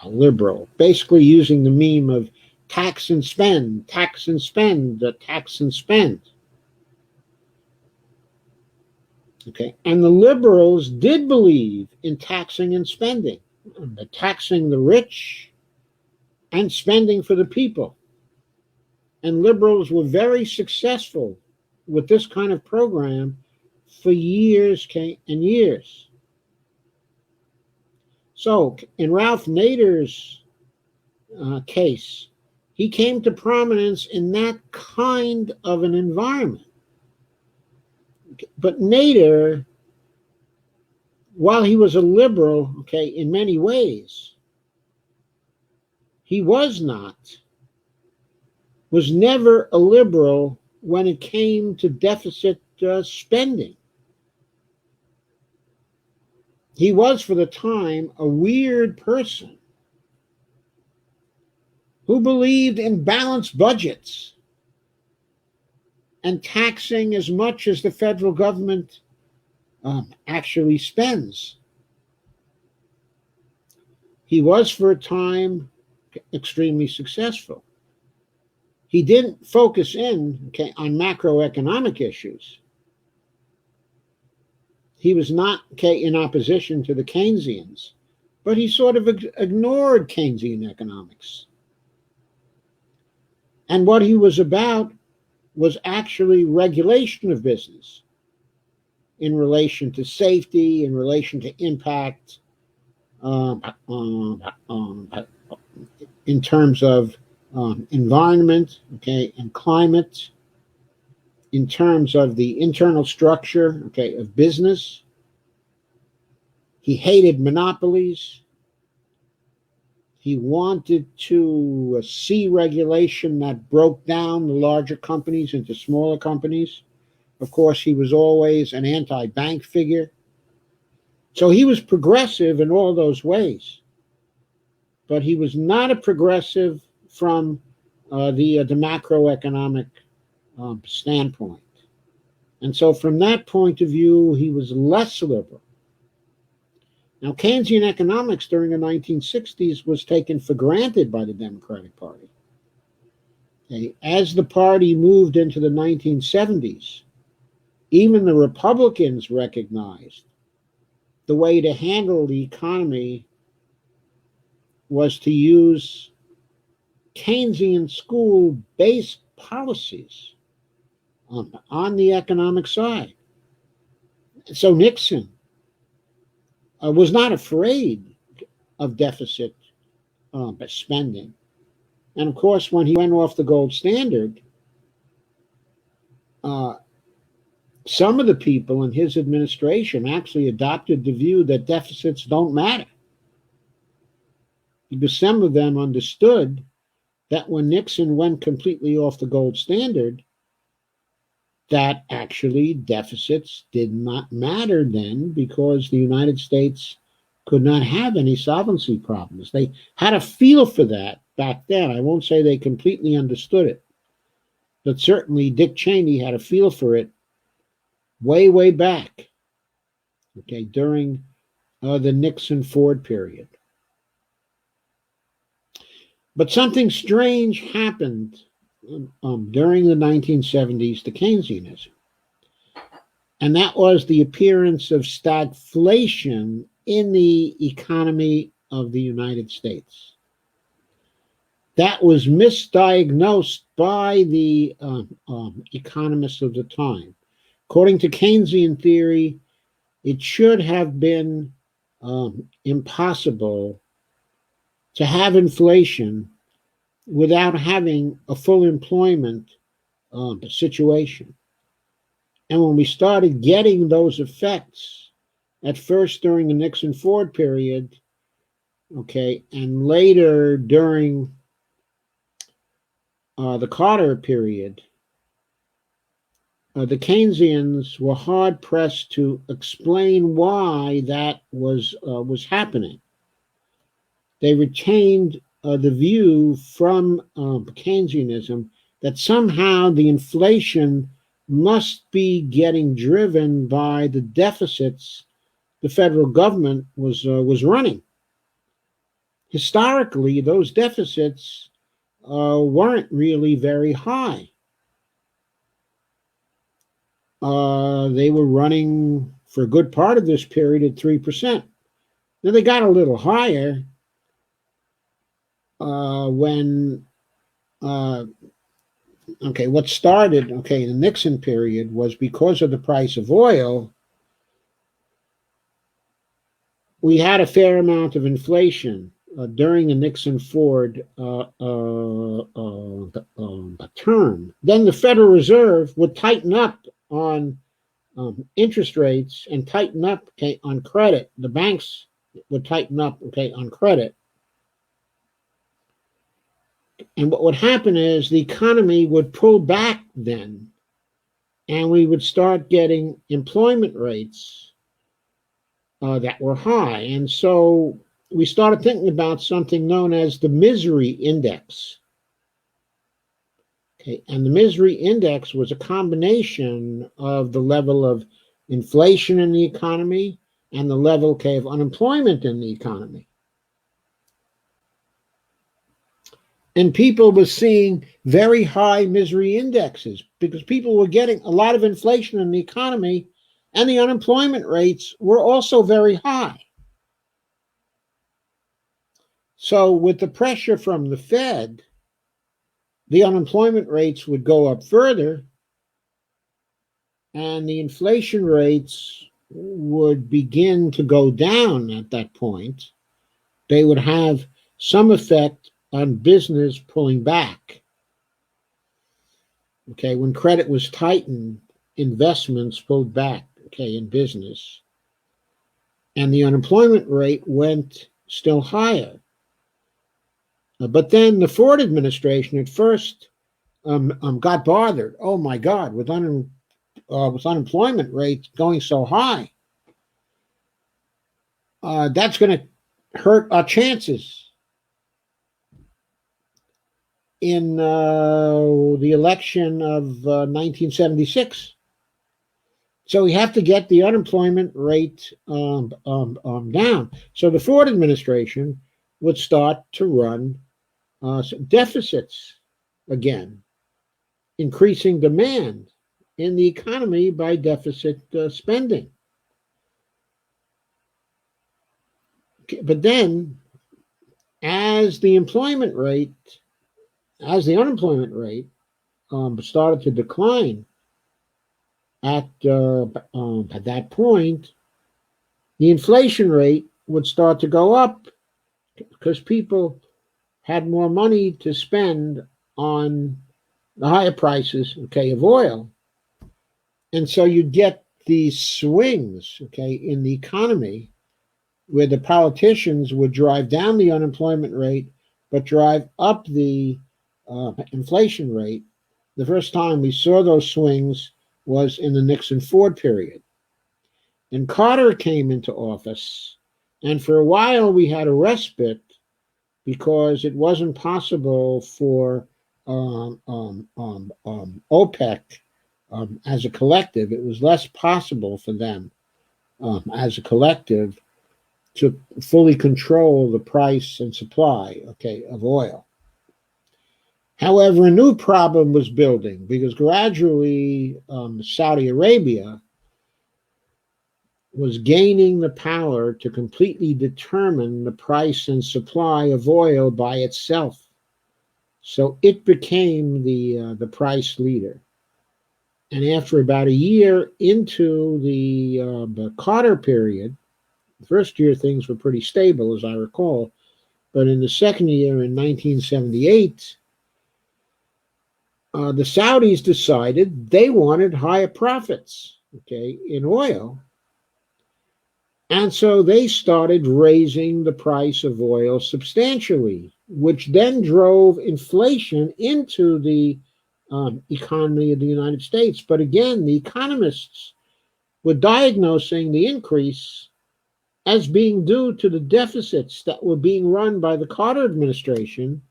liberal, basically using the meme of tax and spend, tax and spend, tax and spend. Okay, and the liberals did believe in taxing and spending, taxing the rich and spending for the people. And liberals were very successful with this kind of program for years and years. So in Ralph Nader's case, he came to prominence in that kind of an environment. But Nader, while he was a liberal, okay, in many ways, he was never a liberal when it came to deficit spending. He was, for the time, a weird person who believed in balanced budgets and taxing as much as the federal government actually spends. He was, for a time, extremely successful. He didn't focus in on macroeconomic issues. He was not in opposition to the Keynesians, but he sort of ignored Keynesian economics. And what he was about was actually regulation of business in relation to safety, in relation to impact, in terms of environment, okay, and climate, in terms of the internal structure, okay, of business. He hated monopolies. He wanted to see regulation that broke down the larger companies into smaller companies. Of course, he was always an anti-bank figure. So he was progressive in all those ways. but he was not a progressive from the macroeconomic standpoint. And so from that point of view, he was less liberal. Now, Keynesian economics during the 1960s was taken for granted by the Democratic Party. Okay. As the party moved into the 1970s, even the Republicans recognized the way to handle the economy was to use Keynesian school-based policies on the economic side. So Nixon was not afraid of deficit spending. And of course, when he went off the gold standard, some of the people in his administration actually adopted the view that deficits don't matter. Because some of them understood that when Nixon went completely off the gold standard, that actually deficits did not matter then because the United States could not have any solvency problems. They had a feel for that back then. I won't say they completely understood it, but certainly Dick Cheney had a feel for it way, way back, okay, during the Nixon-Ford period. But something strange happened during the 1970s to Keynesianism, and that was the appearance of stagflation in the economy of the United States. That was misdiagnosed by the economists of the time. According to Keynesian theory, it should have been impossible to have inflation without having a full employment situation. And when we started getting those effects, at first during the Nixon-Ford period, okay, and later during the Carter period, the Keynesians were hard pressed to explain why that was happening. They retained the view from Keynesianism that somehow the inflation must be getting driven by the deficits the federal government was running. Historically, those deficits weren't really very high. They were running for a good part of this period at 3%. Now they got a little higher when what started in the Nixon period was because of the price of oil. We had a fair amount of inflation during the Nixon-Ford term. Then the Federal Reserve would tighten up on interest rates and tighten up on credit. The banks would tighten up on credit. And what would happen is the economy would pull back then, and we would start getting employment rates that were high. And so we started thinking about something known as the misery index. Okay, and the misery index was a combination of the level of inflation in the economy and the level of unemployment in the economy. And people were seeing very high misery indexes because people were getting a lot of inflation in the economy, and the unemployment rates were also very high. So with the pressure from the Fed, the unemployment rates would go up further, and the inflation rates would begin to go down at that point. They would have some effect on business pulling back. Okay, when credit was tightened, investments pulled back, in business. And the unemployment rate went still higher. But then the Ford administration at first got bothered. Oh my God, with unemployment rates going so high, that's going to hurt our chances in the election of 1976. So we have to get the unemployment rate down. So the Ford administration would start to run deficits again, increasing demand in the economy by deficit spending. But then, as the unemployment rate started to decline at that point, the inflation rate would start to go up because people had more money to spend on the higher prices, okay, of oil. And so you get these swings, okay, in the economy where the politicians would drive down the unemployment rate but drive up the inflation rate. The first time we saw those swings was in the Nixon Ford period. And Carter came into office, and for a while we had a respite because it wasn't possible for OPEC as a collective. It was less possible for them as a collective to fully control the price and supply, okay, of oil. However, a new problem was building because gradually Saudi Arabia was gaining the power to completely determine the price and supply of oil by itself. So it became the price leader. And after about a year into the Carter period, the first year things were pretty stable, as I recall. But in the second year, in 1978, the Saudis decided they wanted higher profits, okay, in oil. And so they started raising the price of oil substantially, which then drove inflation into the economy of the United States. But again, the economists were diagnosing the increase as being due to the deficits that were being run by the Carter administration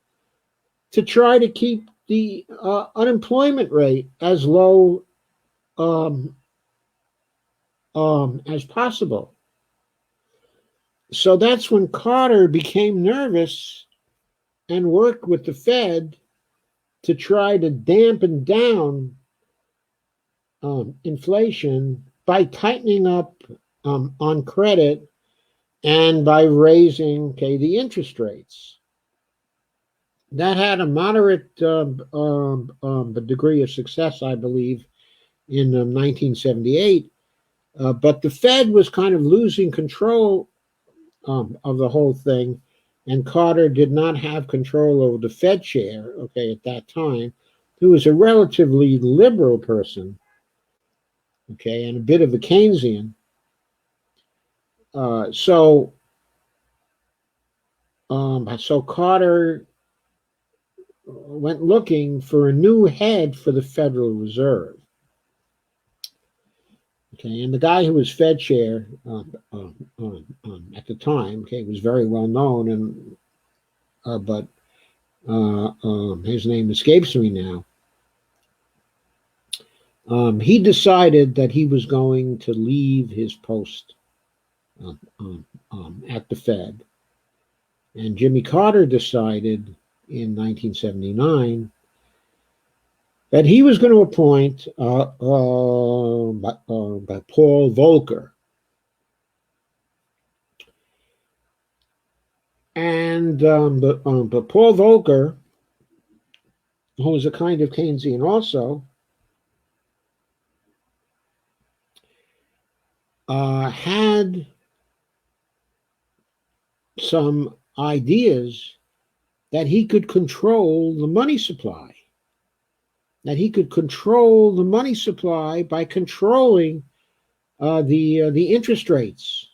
to try to keep the unemployment rate as low as possible. So that's when Carter became nervous and worked with the Fed to try to dampen down inflation by tightening up on credit and by raising, okay, the interest rates. That had a moderate degree of success, I believe, in 1978. But the Fed was kind of losing control of the whole thing, and Carter did not have control over the Fed chair, okay, at that time, who was a relatively liberal person, okay, and a bit of a Keynesian. So Carter went looking for a new head for the Federal Reserve. Okay, and the guy who was Fed chair at the time, okay, was very well known, and but his name escapes me now. He decided that he was going to leave his post at the Fed, and Jimmy Carter decided in 1979 that he was going to appoint Paul Volcker. And but Paul Volcker, who was a kind of Keynesian also, had some ideas that he could control the money supply. That he could control the money supply by controlling the interest rates.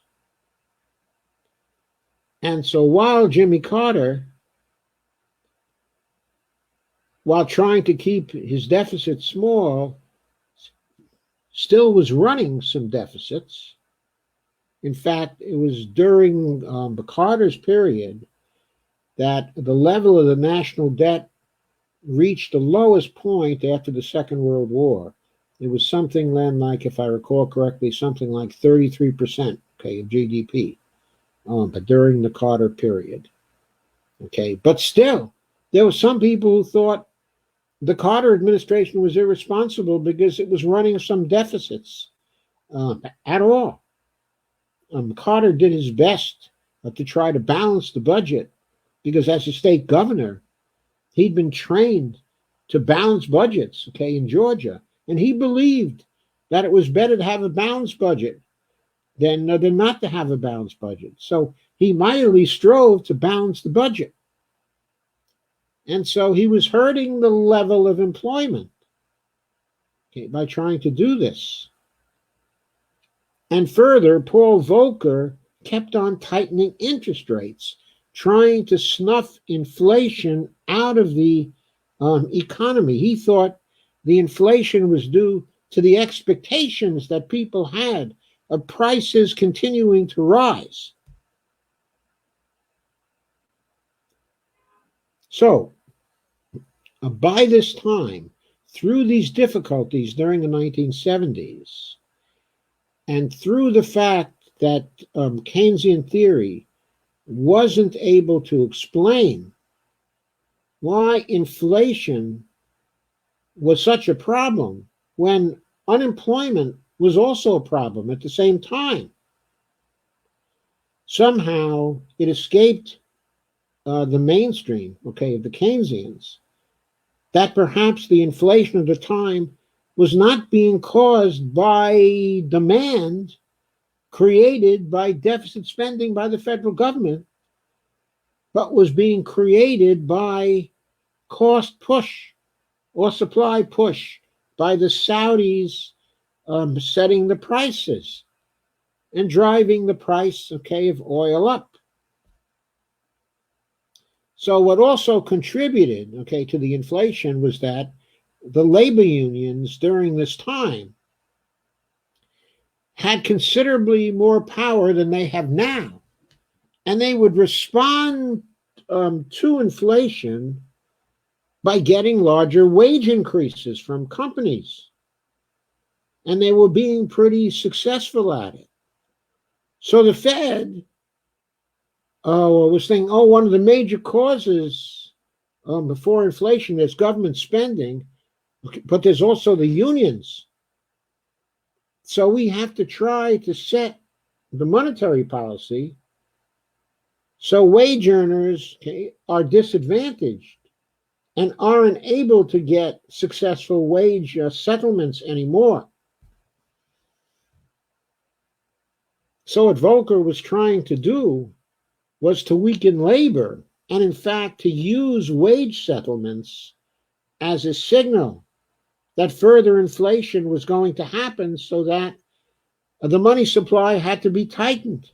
And so while Jimmy Carter, while trying to keep his deficit small, still was running some deficits. In fact, it was during the Carter's period that the level of the national debt reached the lowest point after the Second World War. It was something then like, if I recall correctly, something like 33%, okay, of GDP, but during the Carter period. Okay, but still, there were some people who thought the Carter administration was irresponsible because it was running some deficits at all. Carter did his best to try to balance the budget because, as a state governor, he'd been trained to balance budgets, okay, in Georgia, and he believed that it was better to have a balanced budget than not to have a balanced budget. So he mightily strove to balance the budget. And so he was hurting the level of employment, okay, by trying to do this. And further, Paul Volcker kept on tightening interest rates, trying to snuff inflation out of the economy. He thought the inflation was due to the expectations that people had of prices continuing to rise. So, by this time, through these difficulties during the 1970s, and through the fact that Keynesian theory wasn't able to explain why inflation was such a problem when unemployment was also a problem at the same time. Somehow it escaped the mainstream, okay, of the Keynesians, that perhaps the inflation of the time was not being caused by demand created by deficit spending by the federal government, but was being created by cost push or supply push by the Saudis setting the prices and driving the price, okay, of oil up. So what also contributed, okay, to the inflation was that the labor unions during this time had considerably more power than they have now. And they would respond to inflation by getting larger wage increases from companies. And they were being pretty successful at it. So the Fed was saying, one of the major causes before inflation is government spending, but there's also the unions. So we have to try to set the monetary policy so wage earners are disadvantaged and aren't able to get successful wage settlements anymore. So what Volcker was trying to do was to weaken labor and, in fact, to use wage settlements as a signal that further inflation was going to happen so that the money supply had to be tightened.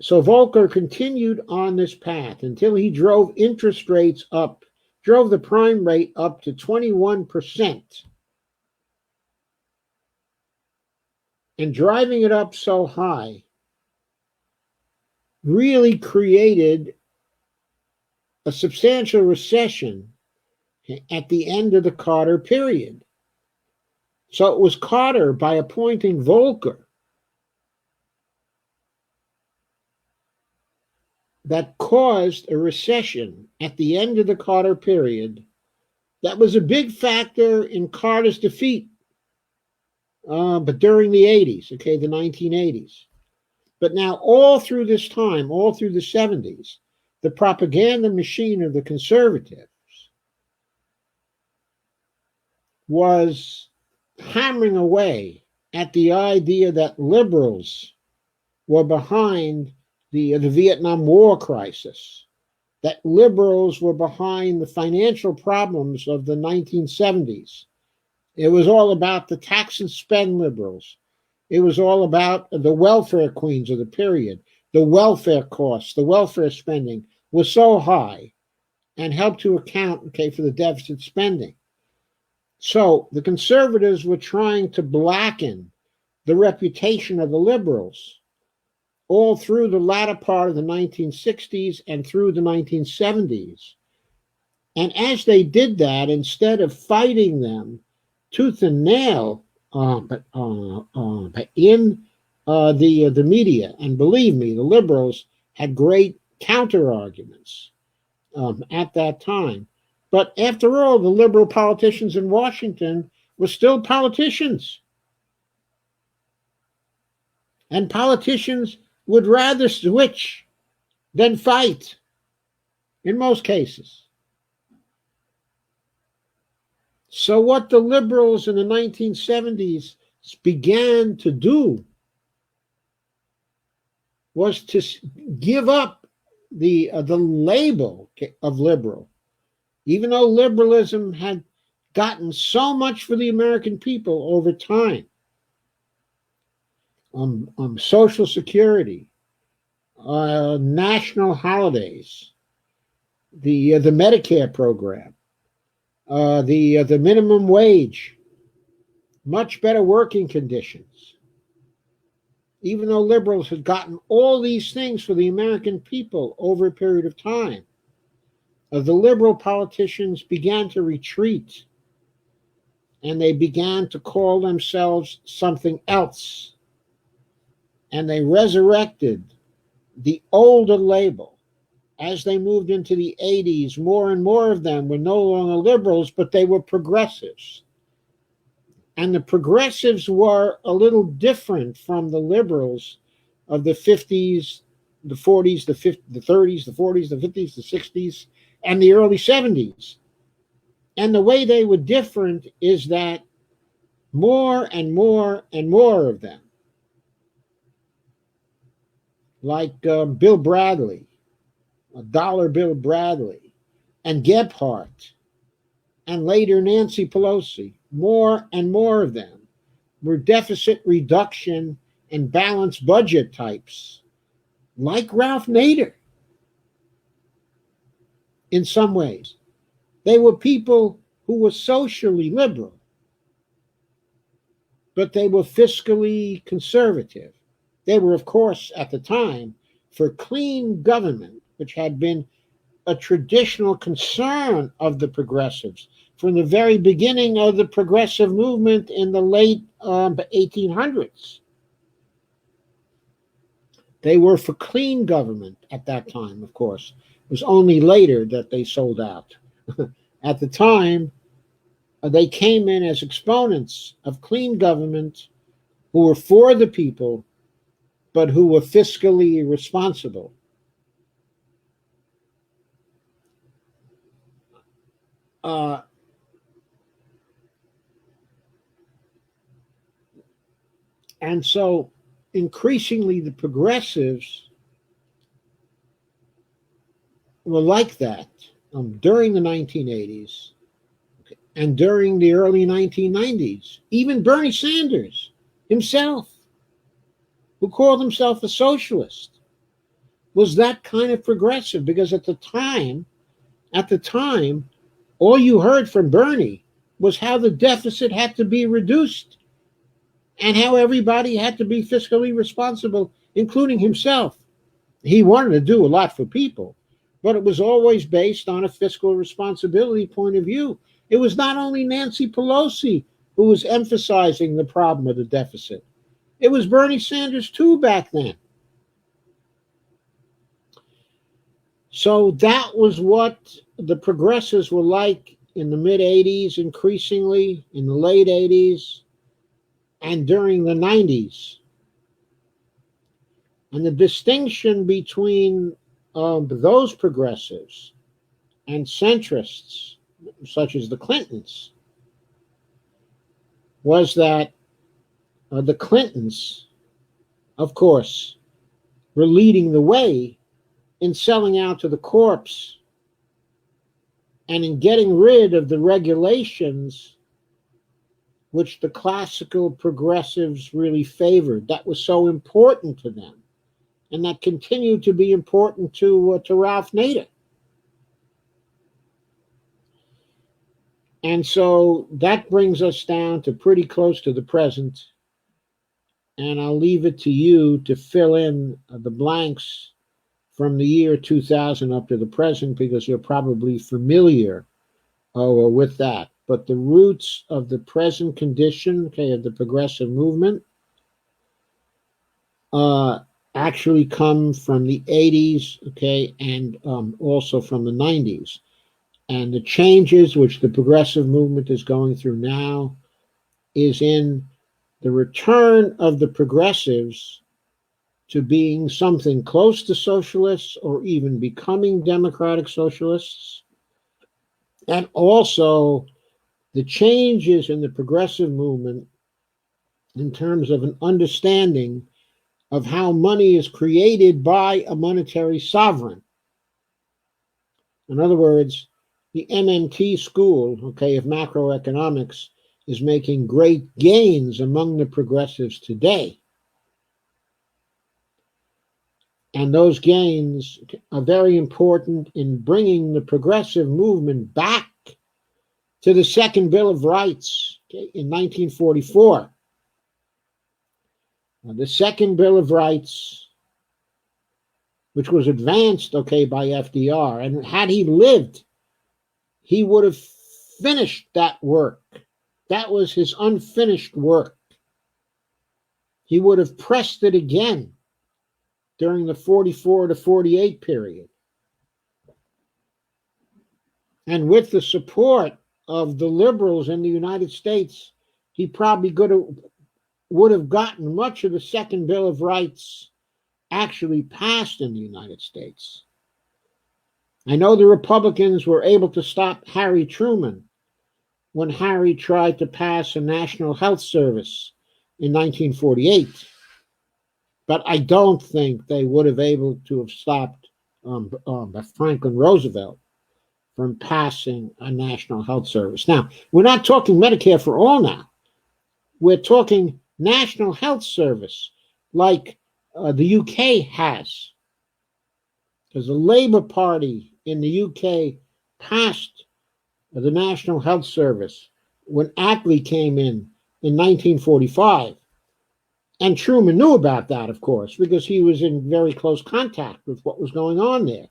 So Volcker continued on this path until he drove interest rates up, drove the prime rate up to 21%. And driving it up so high really created a substantial recession at the end of the Carter period. So it was Carter, by appointing Volcker, that caused a recession at the end of the Carter period that was a big factor in Carter's defeat, but during the 80s, okay, the 1980s. But now all through this time, all through the 70s, the propaganda machine of the conservatives was hammering away at the idea that liberals were behind the Vietnam War crisis, that liberals were behind the financial problems of the 1970s. It was all about the tax and spend liberals. It was all about the welfare queens of the period. The welfare costs, the welfare spending was so high and helped to account, okay, for the deficit spending. So the conservatives were trying to blacken the reputation of the liberals all through the latter part of the 1960s and through the 1970s. And as they did that, instead of fighting them tooth and nail, but in the media, and believe me, the liberals had great counter arguments at that time. But after all, the liberal politicians in Washington were still politicians. And politicians would rather switch than fight in most cases. So, what the liberals in the 1970s began to do was to give up the label of liberal, even though liberalism had gotten so much for the American people over time. Social Security, national holidays, the Medicare program, the minimum wage, much better working conditions. Even though liberals had gotten all these things for the American people over a period of time, the liberal politicians began to retreat, and they began to call themselves something else. And they resurrected the older label. As they moved into the 80s, more and more of them were no longer liberals, but they were progressives. And the progressives were a little different from the liberals of the 50s, the 40s, the 30s, the 40s, the 50s, the 60s, and the early 70s. And the way they were different is that more and more and more of them, like Bill Bradley, Dollar Bill Bradley, and Gebhardt, and later Nancy Pelosi, more and more of them were deficit reduction and balanced budget types, like Ralph Nader in some ways. They were people who were socially liberal, but they were fiscally conservative. They were, of course, at the time, for clean government, which had been a traditional concern of the progressives from the very beginning of the progressive movement in the late 1800s. They were for clean government at that time, of course. It was only later that they sold out. At the time, they came in as exponents of clean government who were for the people, but who were fiscally responsible. Uh, and so increasingly the progressives were like that during the 1980s and during the early 1990s. Even Bernie Sanders himself, who called himself a socialist, was that kind of progressive, because at the time, all you heard from Bernie was how the deficit had to be reduced and how everybody had to be fiscally responsible, including himself. He wanted to do a lot for people, but it was always based on a fiscal responsibility point of view. It was not only Nancy Pelosi who was emphasizing the problem of the deficit. It was Bernie Sanders too back then. So that was what the progressives were like in the mid 80s, increasingly in the late 80s, and during the 90s. And the distinction between those progressives and centrists, such as the Clintons, was that the Clintons, of course, were leading the way in selling out to the corpse and in getting rid of the regulations which the classical progressives really favored. That was so important to them, and that continued to be important to Ralph Nader. And so that brings us down to pretty close to the present. and I'll leave it to you to fill in the blanks from the year 2000 up to the present, because you're probably familiar with that. But the roots of the present condition, okay, of the progressive movement, actually come from the 80s, okay, and also from the 90s. And the changes which the progressive movement is going through now is in the return of the progressives to being something close to socialists or even becoming democratic socialists. And also the changes in the progressive movement in terms of an understanding of how money is created by a monetary sovereign. In other words, the MMT school, okay, of macroeconomics is making great gains among the progressives today. And those gains are very important in bringing the progressive movement back to the Second Bill of Rights, okay, in 1944. Now, the Second Bill of Rights, which was advanced, okay, by FDR, and had he lived, he would have finished that work. That was his unfinished work. He would have pressed it again during the 44 to 48 period. And with the support of the liberals in the United States, he probably would have gotten much of the Second Bill of Rights actually passed in the United States. I know the Republicans were able to stop Harry Truman when Harry tried to pass a national health service in 1948. But I don't think they would have able to have stopped Franklin Roosevelt from passing a national health service. Now, we're not talking Medicare for all now. We're talking national health service like the UK has. Because the Labour Party in the UK passed the National Health Service when Attlee came in 1945. And Truman knew about that, of course, because he was in very close contact with what was going on there.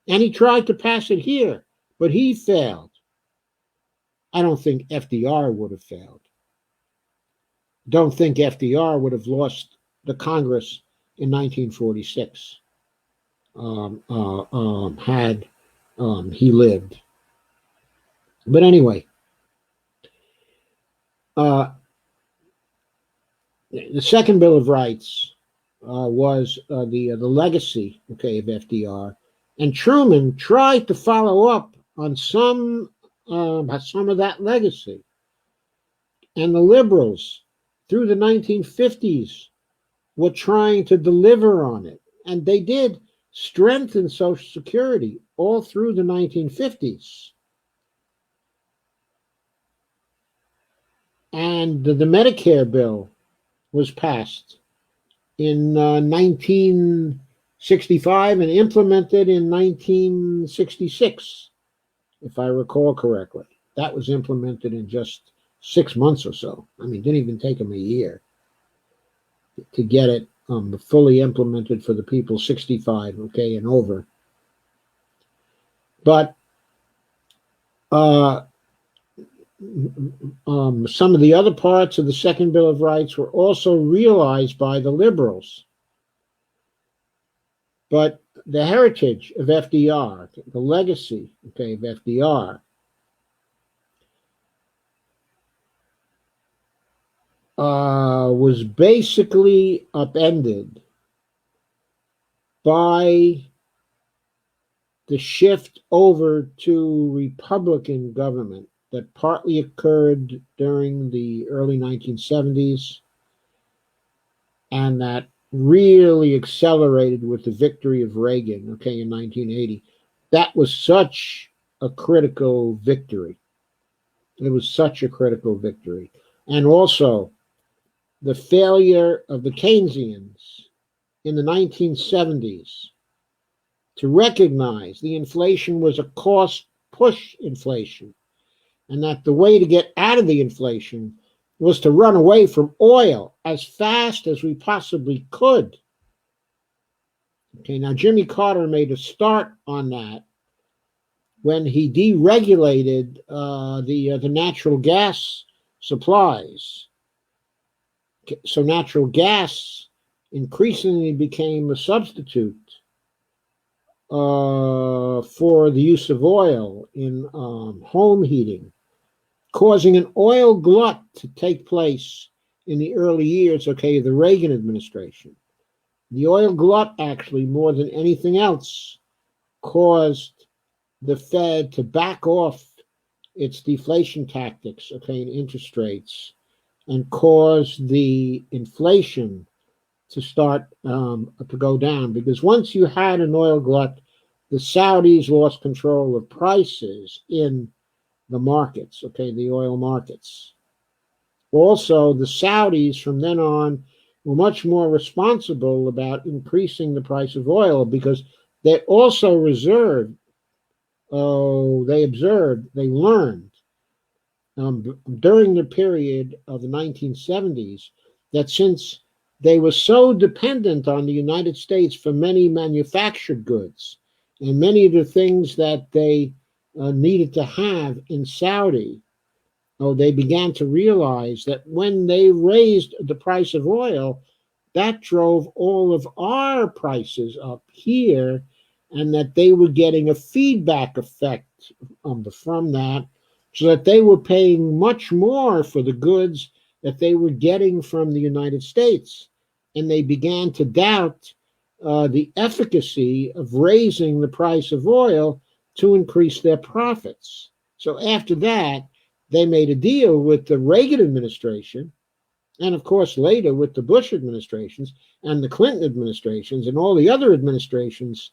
And he tried to pass it here, but he failed. I don't think FDR would have failed. Don't think FDR would have lost the Congress in 1946 had he lived. But anyway, the Second Bill of Rights was the legacy, okay, of FDR, and Truman tried to follow up on some of that legacy, and the liberals through the 1950s were trying to deliver on it, and they did strengthen Social Security all through the 1950s. And the Medicare bill was passed in 1965 and implemented in 1966, if I recall correctly. That was implemented in just 6 months or so. I mean, it didn't even take them a year to get it fully implemented for the people 65, okay, and over. But some of the other parts of the Second Bill of Rights were also realized by the liberals. But the heritage of FDR, the legacy, okay, of FDR, was basically upended by the shift over to Republican government that partly occurred during the early 1970s and that really accelerated with the victory of Reagan, okay, in 1980. That was such a critical victory. It was such a critical victory. And also the failure of the Keynesians in the 1970s to recognize the inflation was a cost push inflation, and that the way to get out of the inflation was to run away from oil as fast as we possibly could. Okay, now Jimmy Carter made a start on that when he deregulated the natural gas supplies. So natural gas increasingly became a substitute for the use of oil in home heating, causing an oil glut to take place in the early years, okay, of the Reagan administration. The oil glut, actually, more than anything else, caused the Fed to back off its deflation tactics, okay, and interest rates, and caused the inflation to start to go down. Because once you had an oil glut, the Saudis lost control of prices in the markets, okay, the oil markets. Also, the Saudis from then on were much more responsible about increasing the price of oil because they also reserved, they learned during the period of the 1970s that since they were so dependent on the United States for many manufactured goods and many of the things that they needed to have in Saudi, they began to realize that when they raised the price of oil, that drove all of our prices up here, and that they were getting a feedback effect from that, so that they were paying much more for the goods that they were getting from the United States. And they began to doubt the efficacy of raising the price of oil to increase their profits. So after that, they made a deal with the Reagan administration, and of course later with the Bush administrations and the Clinton administrations and all the other administrations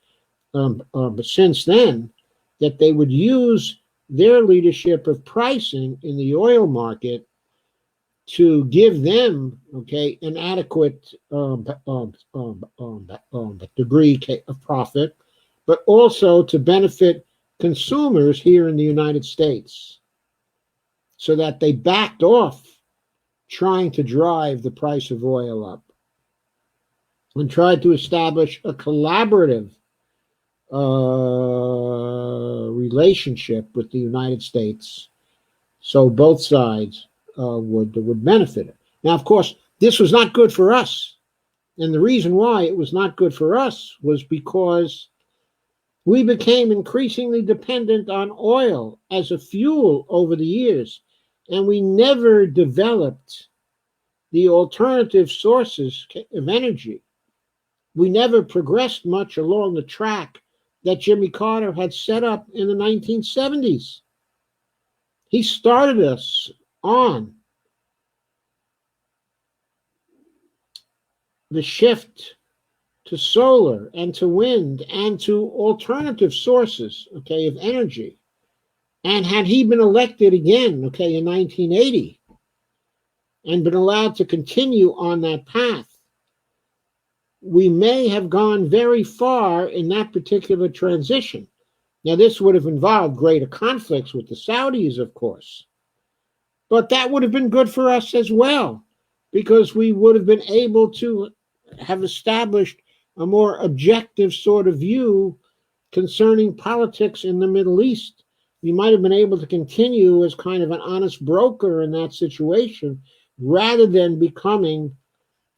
since then, that they would use their leadership of pricing in the oil market to give them, okay, an adequate degree of profit, but also to benefit consumers here in the United States, so that they backed off trying to drive the price of oil up and tried to establish a collaborative relationship with the United States, so both sides would benefit it. Now, of course, this was not good for us, and the reason why it was not good for us was because we became increasingly dependent on oil as a fuel over the years, and we never developed the alternative sources of energy. We never progressed much along the track that Jimmy Carter had set up in the 1970s. He started us on the shift to solar and to wind and to alternative sources, okay, of energy. And had he been elected again, okay, in 1980 and been allowed to continue on that path, we may have gone very far in that particular transition. Now, this would have involved greater conflicts with the Saudis, of course, but that would have been good for us as well, because we would have been able to have established a more objective sort of view concerning politics in the Middle East. We might have been able to continue as kind of an honest broker in that situation, rather than becoming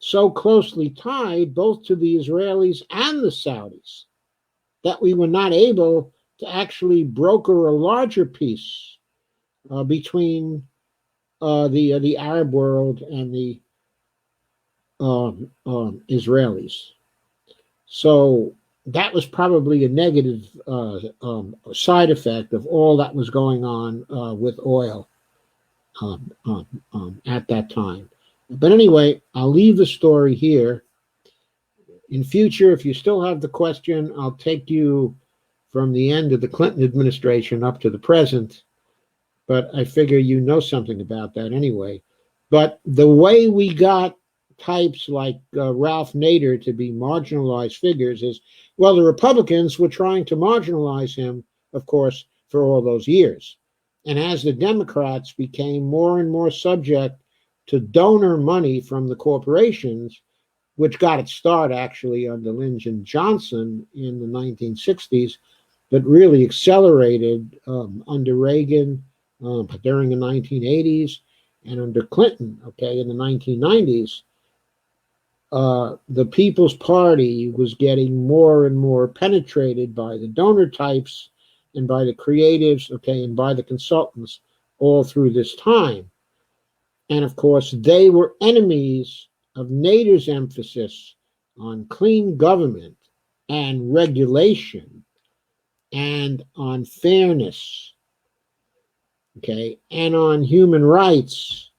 so closely tied both to the Israelis and the Saudis that we were not able to actually broker a larger peace between the Arab world and the Israelis. So that was probably a negative side effect of all that was going on with oil at that time. But anyway, I'll leave the story here. In future, if you still have the question, I'll take you from the end of the Clinton administration up to the present. But I figure you know something about that anyway. But the way we got types like Ralph Nader to be marginalized figures is, well, the Republicans were trying to marginalize him, of course, for all those years. And as the Democrats became more and more subject to donor money from the corporations, which got its start actually under Lyndon Johnson in the 1960s, but really accelerated under Reagan during the 1980s and under Clinton, okay, in the 1990s. The People's Party was getting more and more penetrated by the donor types and by the creatives, okay, and by the consultants all through this time. And of course, they were enemies of Nader's emphasis on clean government and regulation and on fairness, okay, and on human rights.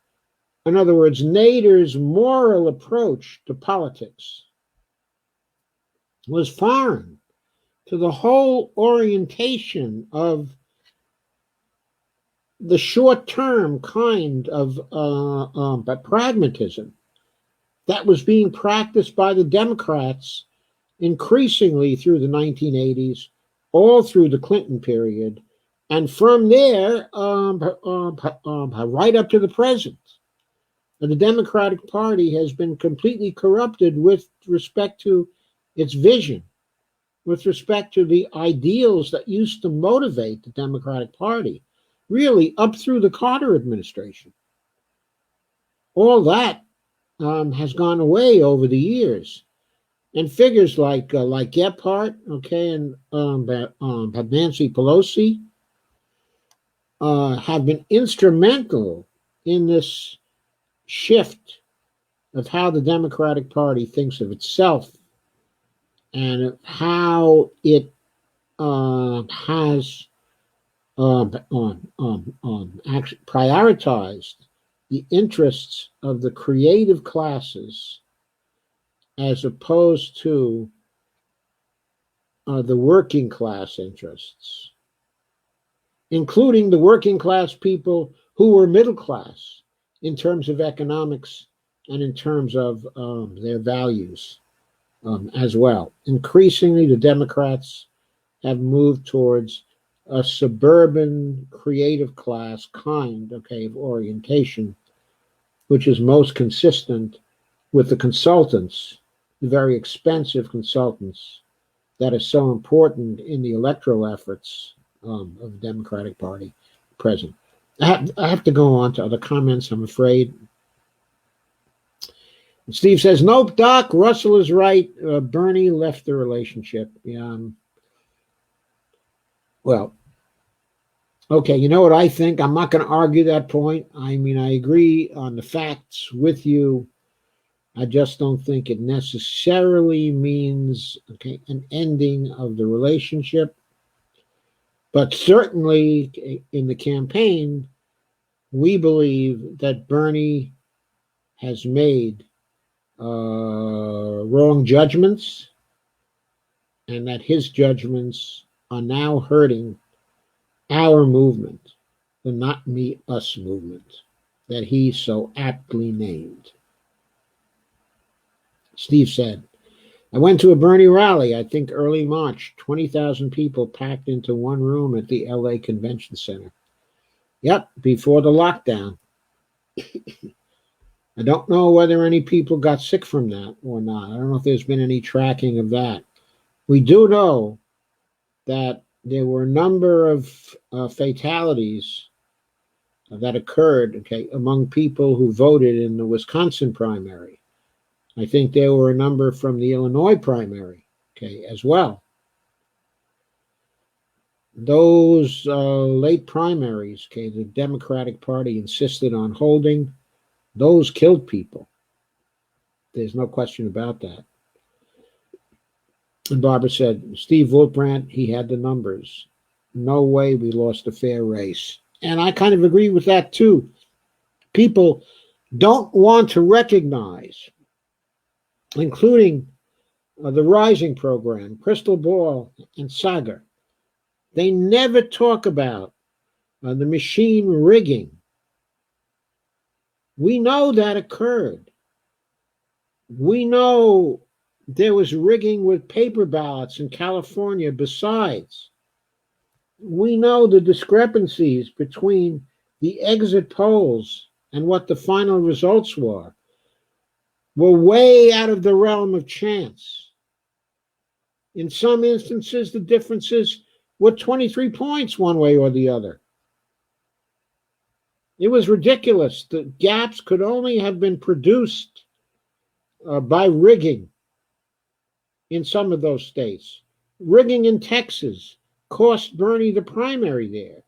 In other words, Nader's moral approach to politics was foreign to the whole orientation of the short-term kind of pragmatism that was being practiced by the Democrats increasingly through the 1980s, all through the Clinton period, and from there right up to the present. The Democratic Party has been completely corrupted with respect to its vision, with respect to the ideals that used to motivate the Democratic Party, really up through the Carter administration. All that has gone away over the years. And figures like Gephardt, okay, and Nancy Pelosi have been instrumental in this shift of how the Democratic Party thinks of itself and how it has actually prioritized the interests of the creative classes as opposed to the working class interests, including the working class people who were middle class in terms of economics and in terms of their values as well. Increasingly, the Democrats have moved towards a suburban creative class kind, okay, of orientation, which is most consistent with the consultants, the very expensive consultants that are so important in the electoral efforts of the Democratic Party present. I have to go on to other comments, I'm afraid. Steve says, nope, Doc, Russell is right. Bernie left the relationship. Yeah, well, okay, you know what I think? I'm not going to argue that point. I mean, I agree on the facts with you. I just don't think it necessarily means, okay, an ending of the relationship. But certainly in the campaign, we believe that Bernie has made wrong judgments and that his judgments are now hurting our movement, the Not Me, Us movement that he so aptly named. Steve said, I went to a Bernie rally, I think early March, 20,000 people packed into one room at the LA Convention Center. Yep, before the lockdown. I don't know whether any people got sick from that or not. I don't know if there's been any tracking of that. We do know that there were a number of fatalities that occurred, okay, among people who voted in the Wisconsin primary. I think there were a number from the Illinois primary, okay, as well. Those late primaries, okay, the Democratic Party insisted on holding. Those killed people. There's no question about that. And Barbara said, Steve Wolfbrandt, he had the numbers. No way we lost a fair race. And I kind of agree with that too. People don't want to recognize, including the Rising program, Crystal Ball, and Sagar. They never talk about the machine rigging. We know that occurred. We know there was rigging with paper ballots in California besides. We know the discrepancies between the exit polls and what the final results were way out of the realm of chance. In some instances, the differences were 23 points one way or the other. It was ridiculous. The gaps could only have been produced by rigging in some of those states. Rigging in Texas cost Bernie the primary there.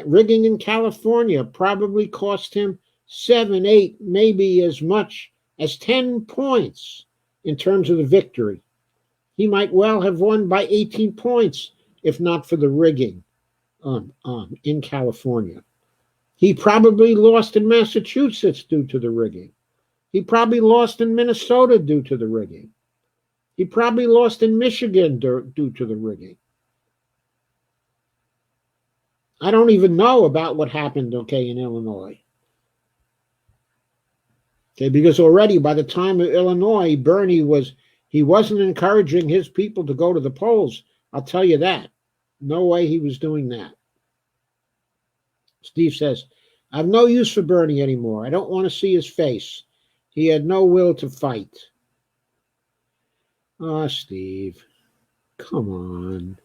Rigging in California probably cost him 7, 8, maybe as much as 10 points in terms of the victory. He might well have won by 18 points if not for the rigging in California. He probably lost in Massachusetts due to the rigging. He probably lost in Minnesota due to the rigging. He probably lost in Michigan due to the rigging. I don't even know about what happened, in Illinois. Because already by the time of Illinois, Bernie wasn't encouraging his people to go to the polls. I'll tell you that. No way he was doing that. Steve says, I have no use for Bernie anymore. I don't want to see his face. He had no will to fight. Oh, Steve, come on.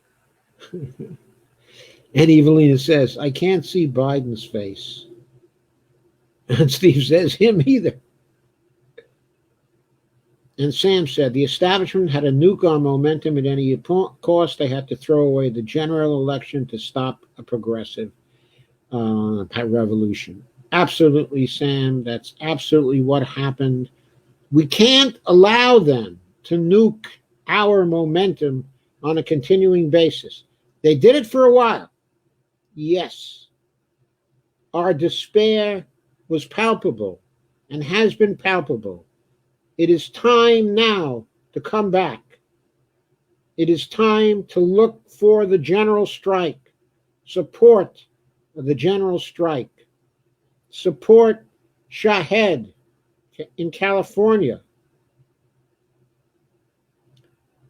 And Evelina says, I can't see Biden's face. And Steve says, him either. And Sam said, the establishment had to nuke our momentum at any cost. They had to throw away the general election to stop a progressive revolution. Absolutely, Sam. That's absolutely what happened. We can't allow them to nuke our momentum on a continuing basis. They did it for a while. Yes. Our despair was palpable and has been palpable. It is time now to come back. It is time to look for the general strike, support the general strike, support Shahed in California,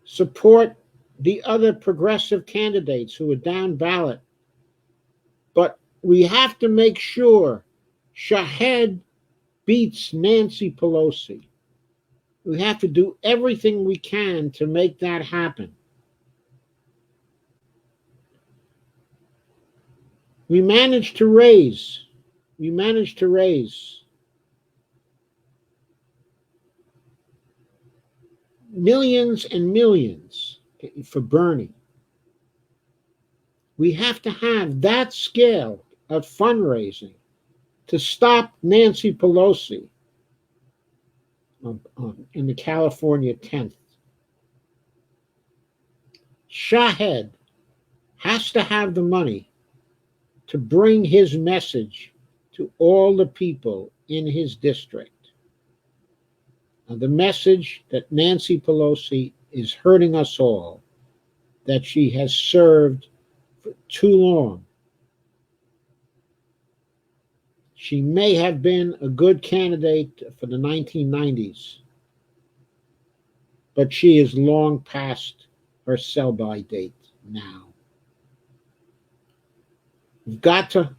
support the other progressive candidates who are down ballot. But we have to make sure Shahed beats Nancy Pelosi. We have to do everything we can to make that happen. We managed to raise millions and millions for Bernie. We have to have that scale of fundraising to stop Nancy Pelosi in the California 10th. Shahed has to have the money to bring his message to all the people in his district. The message that Nancy Pelosi is hurting us all, that she has served for too long. She may have been a good candidate for the 1990s, but she is long past her sell-by date now. We've got to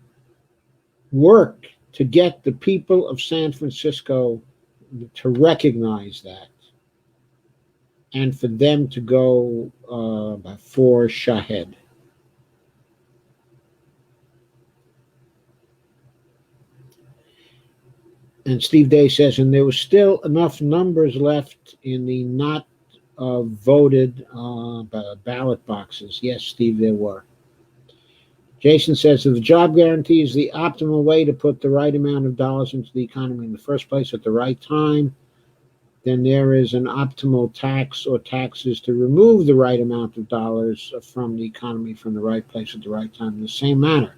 work to get the people of San Francisco to recognize that and for them to go for Shahed. And Steve Day says, and there was still enough numbers left in the not voted ballot boxes. Yes, Steve, there were. Jason says, if the job guarantee is the optimal way to put the right amount of dollars into the economy in the first place at the right time, then there is an optimal tax or taxes to remove the right amount of dollars from the economy from the right place at the right time in the same manner.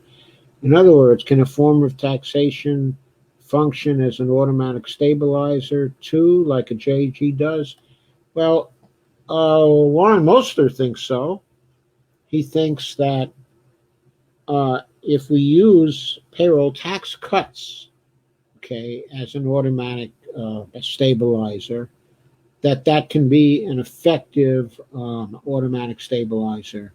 In other words, can a form of taxation function as an automatic stabilizer too, like a JG does? Well, Warren Mosler thinks so. He thinks that if we use payroll tax cuts, as an automatic stabilizer, that can be an effective automatic stabilizer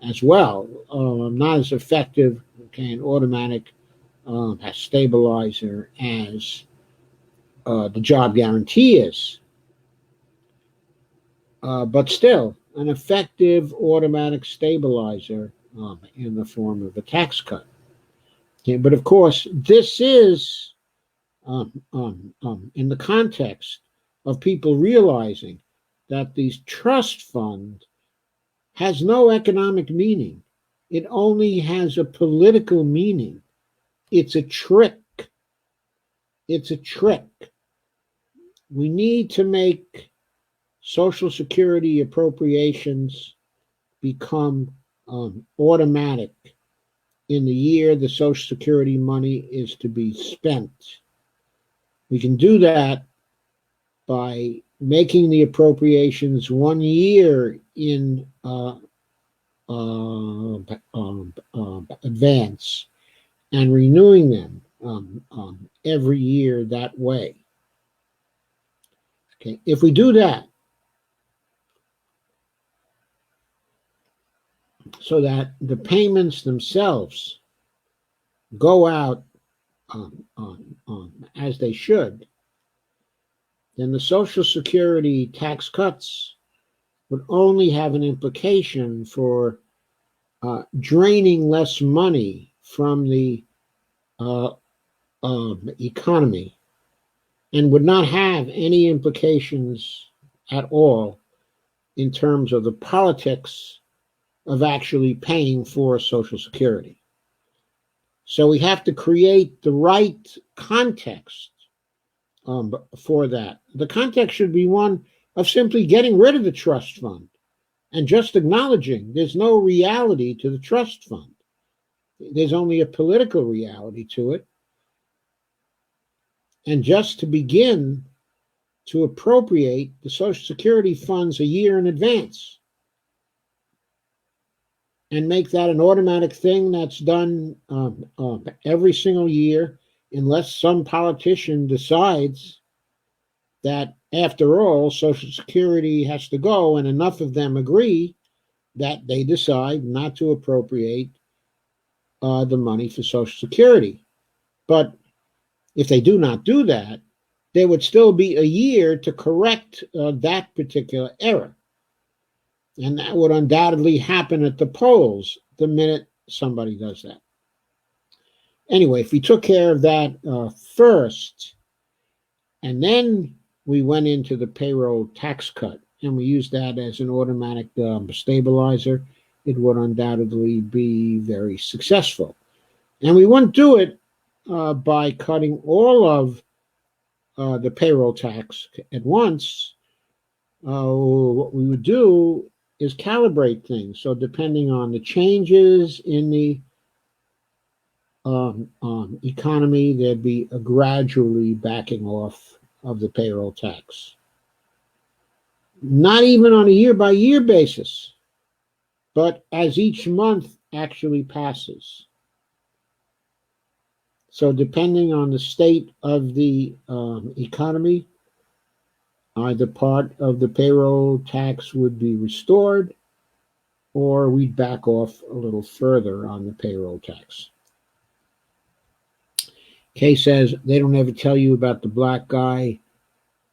as well. Not as effective, an automatic as stabilizer as the job guarantee is, but still an effective automatic stabilizer in the form of a tax cut. Okay, but of course, this is in the context of people realizing that these trust fund has no economic meaning. It only has a political meaning. It's a trick. It's a trick. We need to make Social Security appropriations become automatic in the year the Social Security money is to be spent. We can do that by making the appropriations 1 year in advance and renewing them every year that way. Okay, if we do that, so that the payments themselves go out as they should, then the Social Security tax cuts would only have an implication for draining less money from the economy and would not have any implications at all in terms of the politics of actually paying for Social Security. So we have to create the right context for that. The context should be one of simply getting rid of the trust fund and just acknowledging there's no reality to the trust fund. There's only a political reality to it. And just to begin to appropriate the Social Security funds a year in advance and make that an automatic thing that's done every single year, unless some politician decides that, after all, Social Security has to go, and enough of them agree that they decide not to appropriate the money for Social Security. But if they do not do that, there would still be a year to correct that particular error. And that would undoubtedly happen at the polls the minute somebody does that. Anyway, if we took care of that first, and then we went into the payroll tax cut, and we used that as an automatic stabilizer, it would undoubtedly be very successful. And we wouldn't do it by cutting all of the payroll tax at once. What we would do is calibrate things. So depending on the changes in the economy, there'd be a gradually backing off of the payroll tax. Not even on a year-by-year basis, but as each month actually passes. So depending on the state of the economy, either part of the payroll tax would be restored, or we'd back off a little further on the payroll tax. Kay says they don't ever tell you about the black guy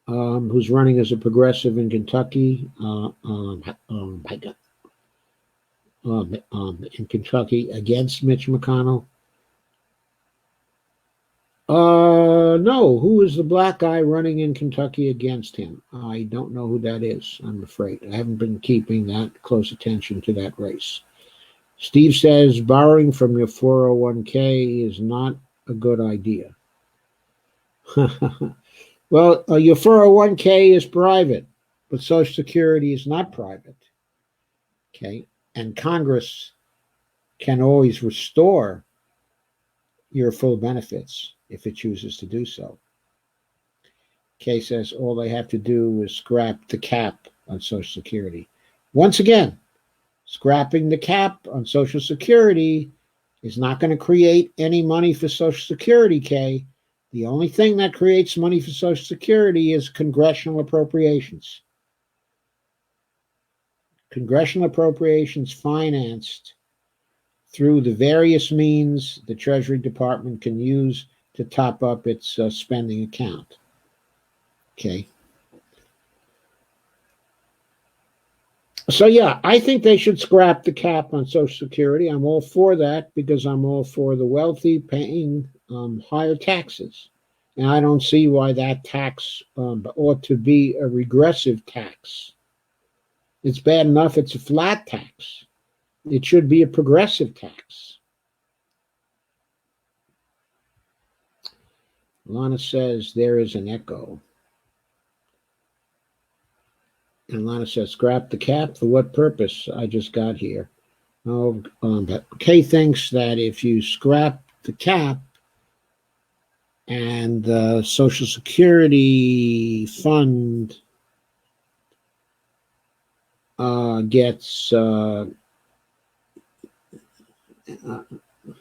who's running as a progressive in Kentucky. In Kentucky against Mitch McConnell. No. Who is the black guy running in Kentucky against him? I don't know who that is, I'm afraid. I haven't been keeping that close attention to that race. Steve says borrowing from your 401k is not a good idea. Well, your 401k is private, but Social Security is not private. Okay, and Congress can always restore your full benefits if it chooses to do so. Kay says all they have to do is scrap the cap on Social Security. Once again, scrapping the cap on Social Security is not going to create any money for Social Security, Kay. The only thing that creates money for Social Security is congressional appropriations. Congressional appropriations financed through the various means the Treasury Department can use to top up its spending account. Okay. So, yeah, I think they should scrap the cap on Social Security. I'm all for that because I'm all for the wealthy paying higher taxes. And I don't see why that tax ought to be a regressive tax. It's bad enough it's a flat tax. It should be a progressive tax. Lana says there is an echo. And Lana says, scrap the cap for what purpose? I just got here. Oh, but Kay thinks that if you scrap the cap and the Social Security fund gets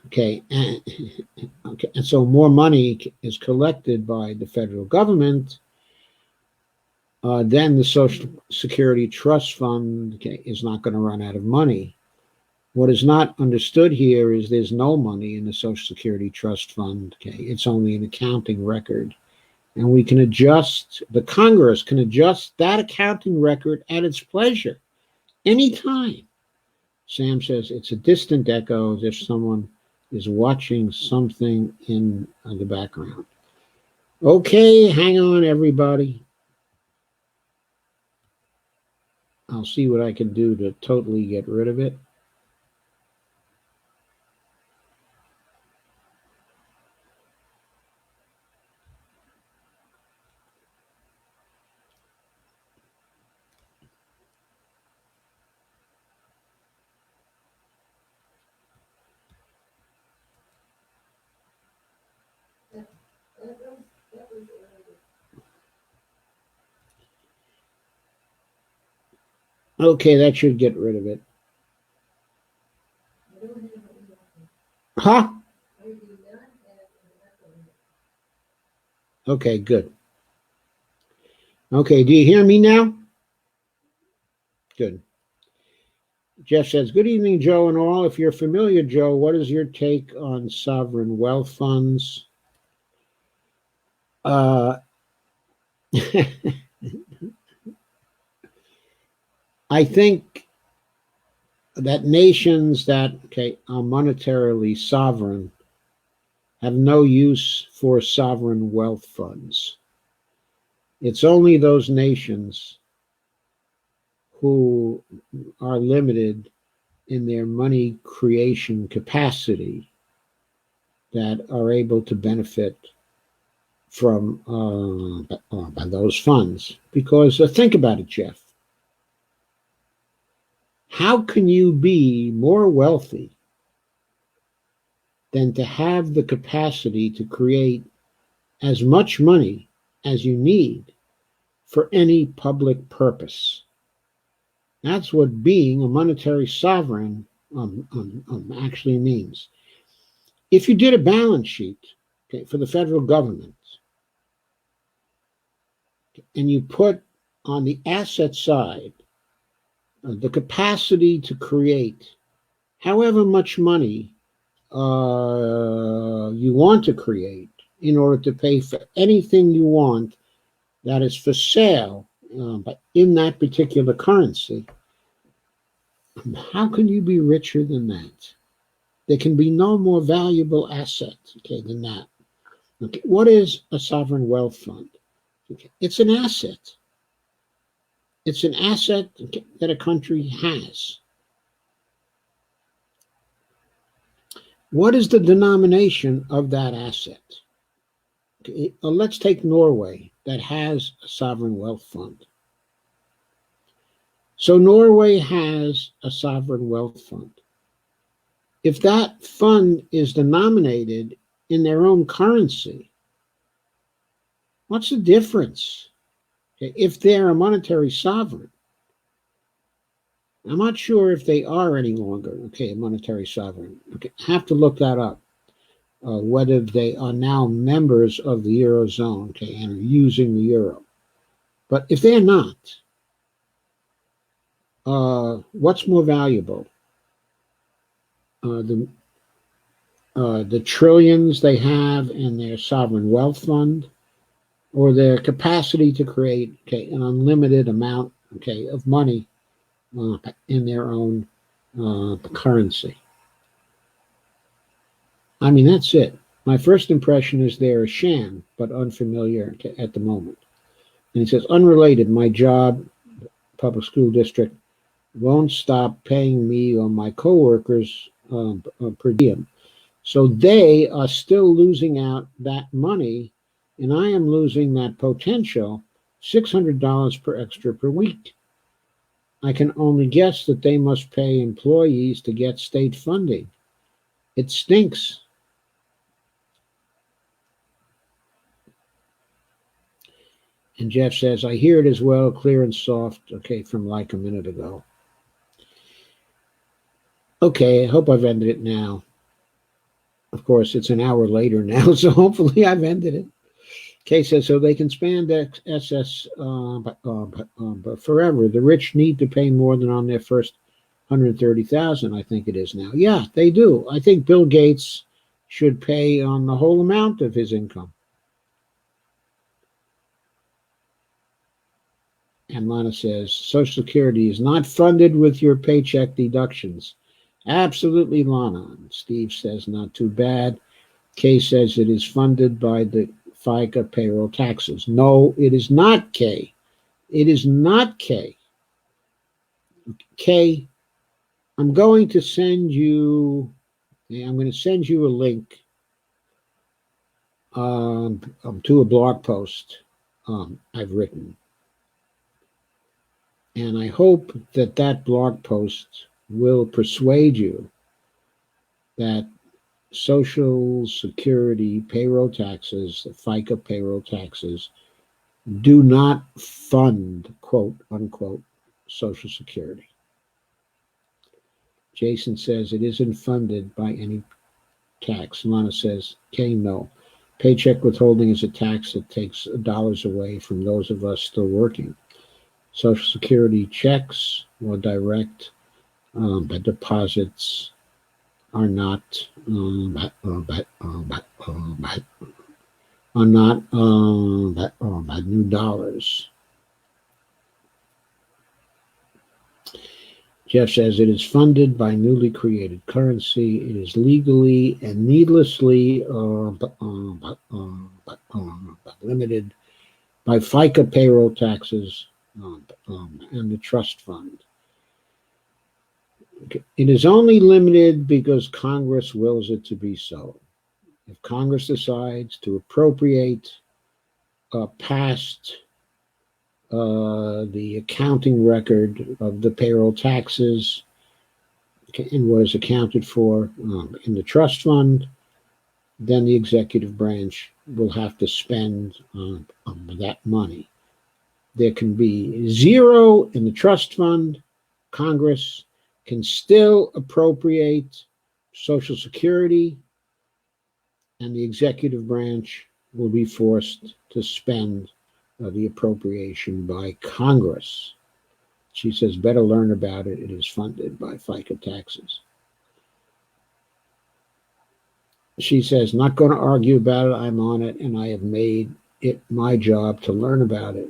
okay, and so more money is collected by the federal government. Then the Social Security Trust Fund is not going to run out of money. What is not understood here is there's no money in the Social Security Trust Fund. Okay, it's only an accounting record. And we can adjust, the Congress can adjust that accounting record at its pleasure, anytime. Sam says it's a distant echo as if someone is watching something in the background. Okay, hang on, everybody. I'll see what I can do to totally get rid of it. Okay, that should get rid of it. Huh? Okay, good. Okay, do you hear me now? Good. Jeff says, good evening, Joe and all. If you're familiar, Joe, what is your take on sovereign wealth funds? I think that nations that are monetarily sovereign have no use for sovereign wealth funds. It's only those nations who are limited in their money creation capacity that are able to benefit from by those funds. Because think about it, Jeff. How can you be more wealthy than to have the capacity to create as much money as you need for any public purpose? That's what being a monetary sovereign actually means. If you did a balance sheet for the federal government and you put on the asset side the capacity to create however much money you want to create in order to pay for anything you want that is for sale but in that particular currency, how can you be richer than that? There can be no more valuable asset than that. Okay, what is a sovereign wealth fund? Okay, it's an asset. It's an asset that a country has. What is the denomination of that asset? Okay, let's take Norway that has a sovereign wealth fund. So Norway has a sovereign wealth fund. If that fund is denominated in their own currency, what's the difference? Okay, if they're a monetary sovereign, I'm not sure if they are any longer, a monetary sovereign. Okay, have to look that up. Whether they are now members of the Eurozone, and are using the euro. But if they're not, what's more valuable? the trillions they have in their sovereign wealth fund, or their capacity to create an unlimited amount of money in their own currency. I mean, that's it. My first impression is they're a sham, but unfamiliar at the moment. And he says, unrelated, my job, public school district, won't stop paying me or my coworkers per diem. So they are still losing out that money, and I am losing that potential $600 per extra per week. I can only guess that they must pay employees to get state funding. It stinks. And Jeff says, I hear it as well, clear and soft, from like a minute ago. Okay, I hope I've ended it now. Of course, it's an hour later now, so hopefully I've ended it. Kay says, so they can span SS but forever. The rich need to pay more than on their first 130,000, I think it is now. Yeah, they do. I think Bill Gates should pay on the whole amount of his income. And Lana says, Social Security is not funded with your paycheck deductions. Absolutely, Lana. And Steve says, not too bad. Kay says it is funded by the FICA payroll taxes. No, it is not, Kay. It is not, Kay. Kay, I'm going to send you a link to a blog post I've written. And I hope that blog post will persuade you that Social Security payroll taxes, the FICA payroll taxes, do not fund, quote unquote, Social Security. Jason says it isn't funded by any tax. Lana says, no. Paycheck withholding is a tax that takes dollars away from those of us still working. Social Security checks or direct deposits are not new dollars. Jeff says it is funded by newly created currency. It is legally and needlessly limited by FICA payroll taxes and the trust fund. It is only limited because Congress wills it to be so. If Congress decides to appropriate past the accounting record of the payroll taxes and what is accounted for in the trust fund, then the executive branch will have to spend that money. There can be zero in the trust fund. Congress can still appropriate Social Security, and the executive branch will be forced to spend the appropriation by Congress. She says, better learn about it. It is funded by FICA taxes. She says, not going to argue about it. I'm on it, and I have made it my job to learn about it.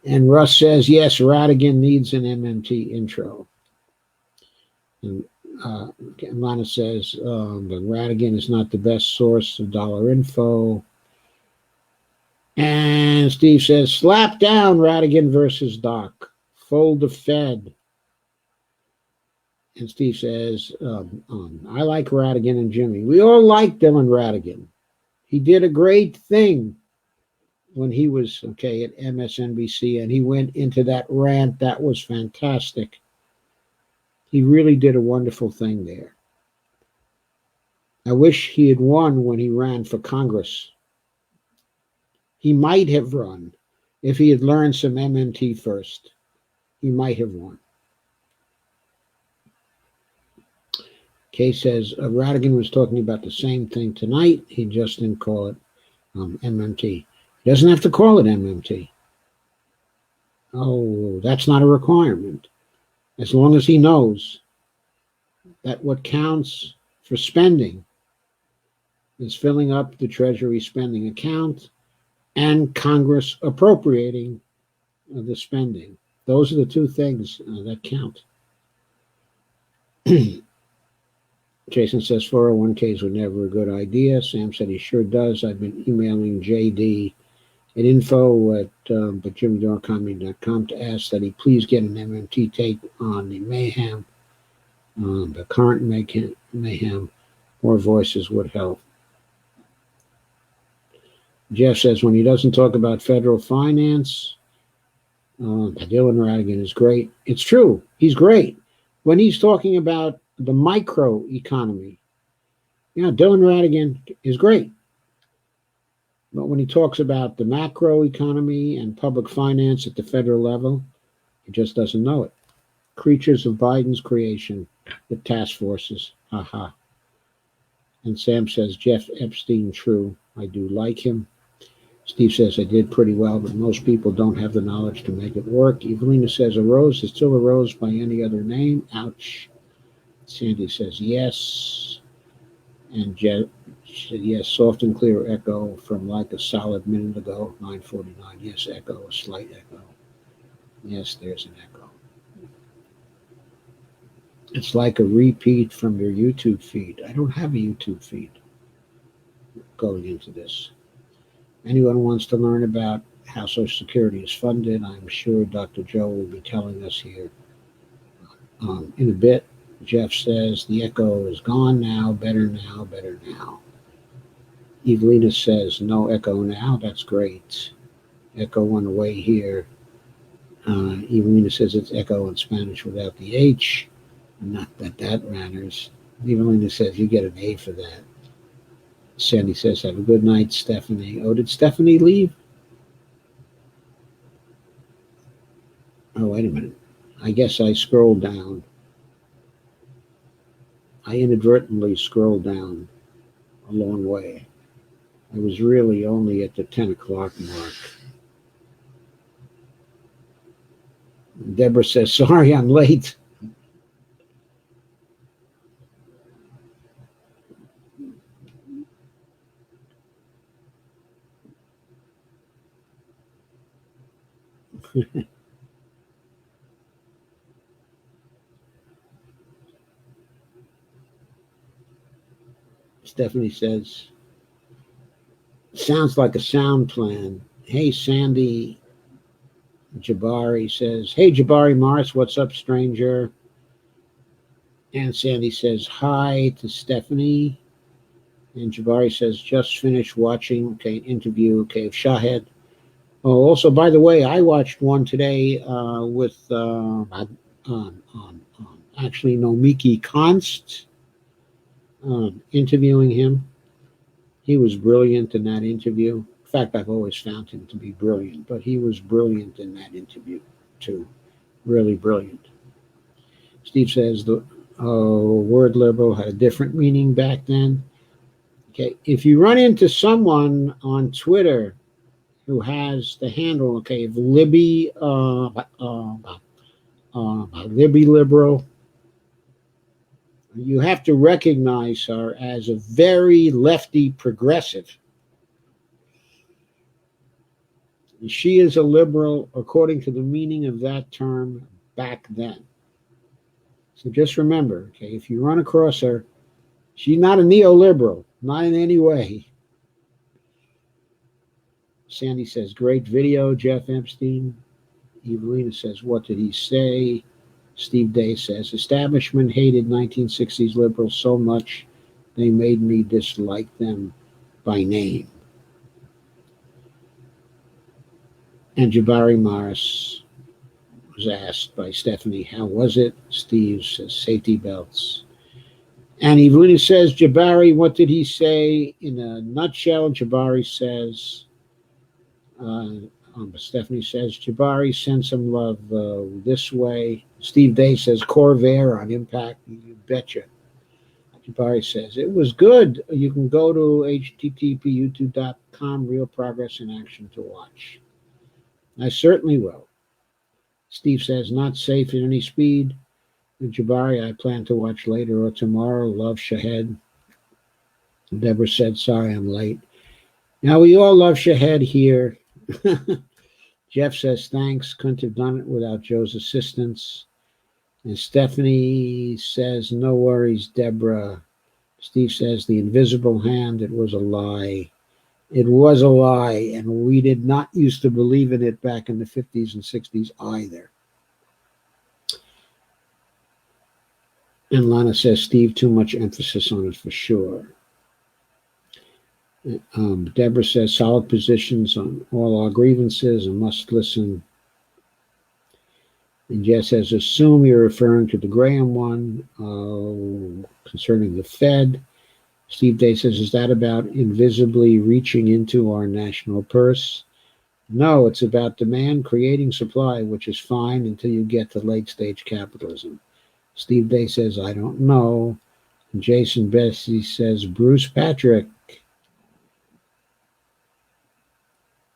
And Russ says, yes, Radigan needs an MMT intro. And Lana says, but Radigan is not the best source of dollar info. And Steve says, slap down Radigan versus Doc. Fold the Fed. And Steve says, I like Radigan and Jimmy. We all like Dylan Radigan. He did a great thing when he was at MSNBC, and he went into that rant. That was fantastic. He really did a wonderful thing there. I wish he had won when he ran for Congress. He might have run if he had learned some MMT first. He might have won. Kay says, Radigan was talking about the same thing tonight. He just didn't call it MMT. He doesn't have to call it MMT. Oh, that's not a requirement. as long as he knows that what counts for spending is filling up the Treasury spending account and Congress appropriating the spending. Those are the two things that count. Jason says 401ks were never a good idea. Sam said he sure does. I've been emailing JD at info@jimmydorcomedy.com to ask that he please get an MMT tape on the mayhem, the current mayhem. More voices would help. Jeff says when he doesn't talk about federal finance, Dylan Radigan is great. It's true. He's great. When he's talking about the micro economy, Dylan Radigan is great. But when he talks about the macro economy and public finance at the federal level, he just doesn't know it. Creatures of Biden's creation, the task forces. Haha. And Sam says, Jeff Epstein, true. I do like him. Steve says, I did pretty well, but most people don't have the knowledge to make it work. Evelina says, a rose is still a rose by any other name. Ouch. Sandy says, yes. And Jeff said, yes, soft and clear echo from like a solid minute ago, 9:49. Yes, echo, a slight echo. Yes, there's an echo. It's like a repeat from your YouTube feed. I don't have a YouTube feed going into this. Anyone wants to learn about how Social Security is funded, I'm sure Dr. Joe will be telling us here in a bit. Jeff says, the echo is gone now, better now, better now. Evelina says, no echo now, that's great. Echo went away here. Evelina says it's echo in Spanish without the H. Not that that matters. Evelina says, you get an A for that. Sandy says, have a good night, Stephanie. Oh, did Stephanie leave? Oh, wait a minute. I guess I scrolled down. I inadvertently scrolled down a long way. I was really only at the 10 o'clock mark. Deborah says, sorry, I'm late. Stephanie says, sounds like a sound plan. Hey, Sandy. Jabari says, hey, Jabari Morris, what's up, stranger? And Sandy says, hi to Stephanie. And Jabari says, just finished watching, interview, of Shahed. Oh, also, by the way, I watched one today with actually Nomiki Konst, interviewing him. He was brilliant in that interview. In fact, I've always found him to be brilliant, but he was brilliant in that interview, too. Really brilliant. Steve says the word liberal had a different meaning back then. Okay, if you run into someone on Twitter who has the handle, of Libby, Libby liberal, you have to recognize her as a very lefty progressive. She is a liberal according to the meaning of that term back then. So just remember, if you run across her, she's not a neoliberal, not in any way. Sandy says, great video, Jeff Epstein. Evelina says, what did he say? Steve Day says, establishment hated 1960s liberals so much they made me dislike them by name. And Jabari Morris was asked by Stephanie, how was it? Steve says, safety belts. And Evelina says, Jabari, what did he say? In a nutshell, Jabari says, Stephanie says, Jabari, send some love this way. Steve Day says, Corvair on Impact. You betcha. Jabari says, it was good. You can go to http://youtube.com, Real Progress in Action to watch. I certainly will. Steve says, not safe at any speed. Jabari, I plan to watch later or tomorrow. Love, Shahed. Deborah said, sorry I'm late. Now, we all love Shahed here. Jeff says, thanks. Couldn't have done it without Joe's assistance. And Stephanie says, no worries, Deborah. Steve says, the invisible hand, it was a lie. It was a lie, and we did not used to believe in it back in the 50s and 60s either. And Lana says, Steve, too much emphasis on it for sure. Deborah says, solid positions on all our grievances, a must listen. And Jess says, assume you're referring to the Graham one concerning the Fed. Steve Day says, is that about invisibly reaching into our national purse? No, it's about demand creating supply, which is fine until you get to late stage capitalism. Steve Day says, I don't know. And Jason Bessie says, Bruce Patrick.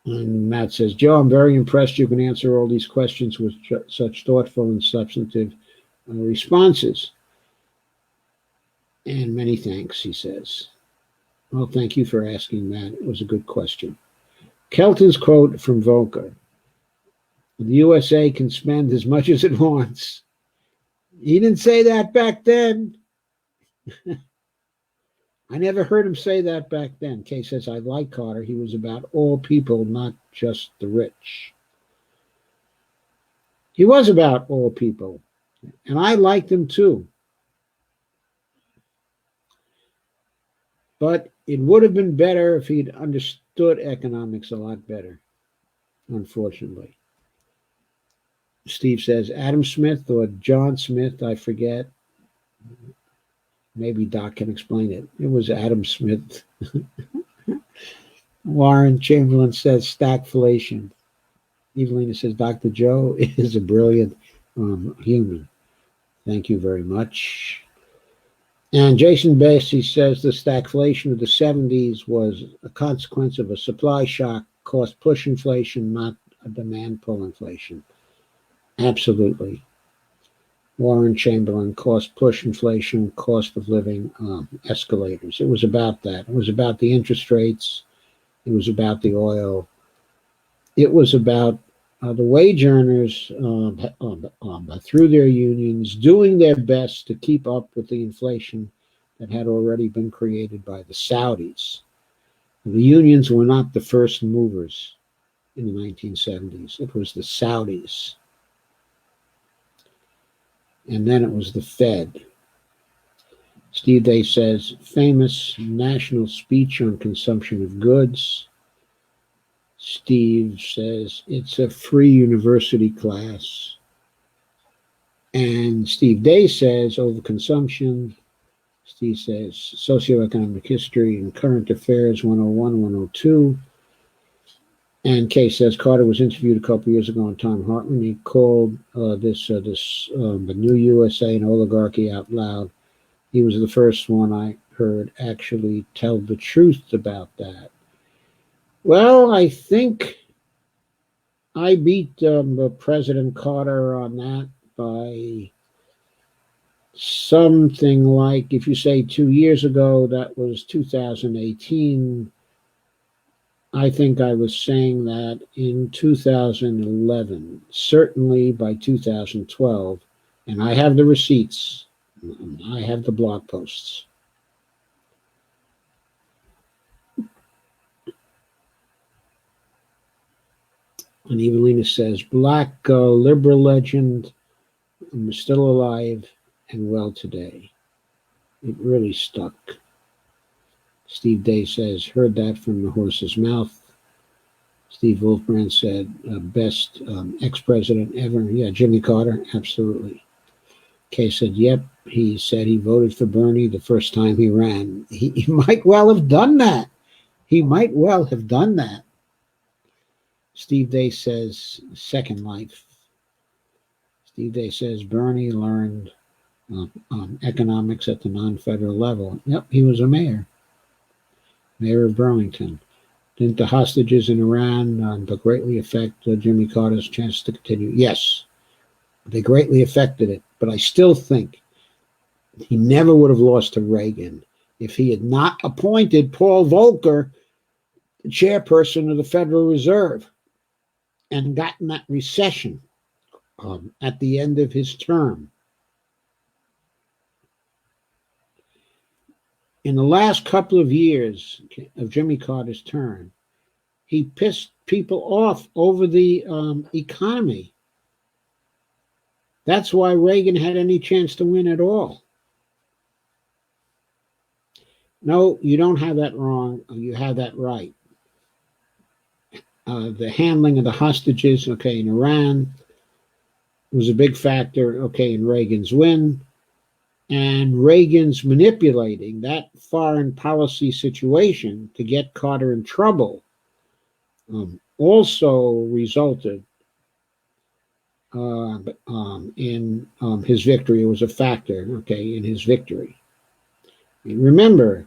And Matt says, Joe, I'm very impressed you can answer all these questions with such thoughtful and substantive responses. And many thanks, he says. Well, thank you for asking, Matt. It was a good question. Kelton's quote from Volcker. The USA can spend as much as it wants. He didn't say that back then. I never heard him say that back then. Kay says, I like Carter. He was about all people, not just the rich. He was about all people. And I liked him too. But it would have been better if he'd understood economics a lot better, unfortunately. Steve says, Adam Smith or John Smith, I forget. Maybe Doc can explain it. It was Adam Smith. Warren Chamberlain says, stagflation. Evelina says, Dr. Joe is a brilliant human. Thank you very much. And Jason Bessie says the stagflation of the 70s was a consequence of a supply shock, cost push inflation, not a demand pull inflation. Absolutely. Warren Chamberlain, cost push inflation, cost of living escalators. It was about that. It was about the interest rates. It was about the oil. It was about the wage earners through their unions doing their best to keep up with the inflation that had already been created by the Saudis. The unions were not the first movers in the 1970s. It was the Saudis. And then it was the Fed. Steve Day says, famous national speech on consumption of goods. Steve says, it's a free university class. And Steve Day says, overconsumption. Steve says, socioeconomic history and current affairs 101, 102. And Kay says, Carter was interviewed a couple years ago on Tom Hartman. He called the new USA and oligarchy out loud. He was the first one I heard actually tell the truth about that. Well, I think I beat President Carter on that by something like, if you say 2 years ago, that was 2018. I think I was saying that in 2011, certainly by 2012, and I have the receipts, I have the blog posts. And Evelina says, Black liberal legend, still alive and well today. It really stuck. Steve Day says, heard that from the horse's mouth. Steve Wolfbrand said, best ex-president ever. Yeah, Jimmy Carter, absolutely. Kay said, yep, he said he voted for Bernie the first time he ran. He might well have done that. He might well have done that. Steve Day says, Second Life. Steve Day says, Bernie learned economics at the non-federal level. Yep, he was a mayor of Burlington. Didn't the hostages in Iran greatly affect Jimmy Carter's chance to continue? Yes, they greatly affected it. But I still think he never would have lost to Reagan if he had not appointed Paul Volcker the chairperson of the Federal Reserve and gotten that recession at the end of his term. In the last couple of years of Jimmy Carter's term, he pissed people off over the economy. That's why Reagan had any chance to win at all. No, you don't have that wrong. You have that right. The handling of the hostages, okay, in Iran was a big factor, okay, in Reagan's win. And Reagan's manipulating that foreign policy situation to get Carter in trouble also resulted in his victory. It was a factor, okay, in his victory. And remember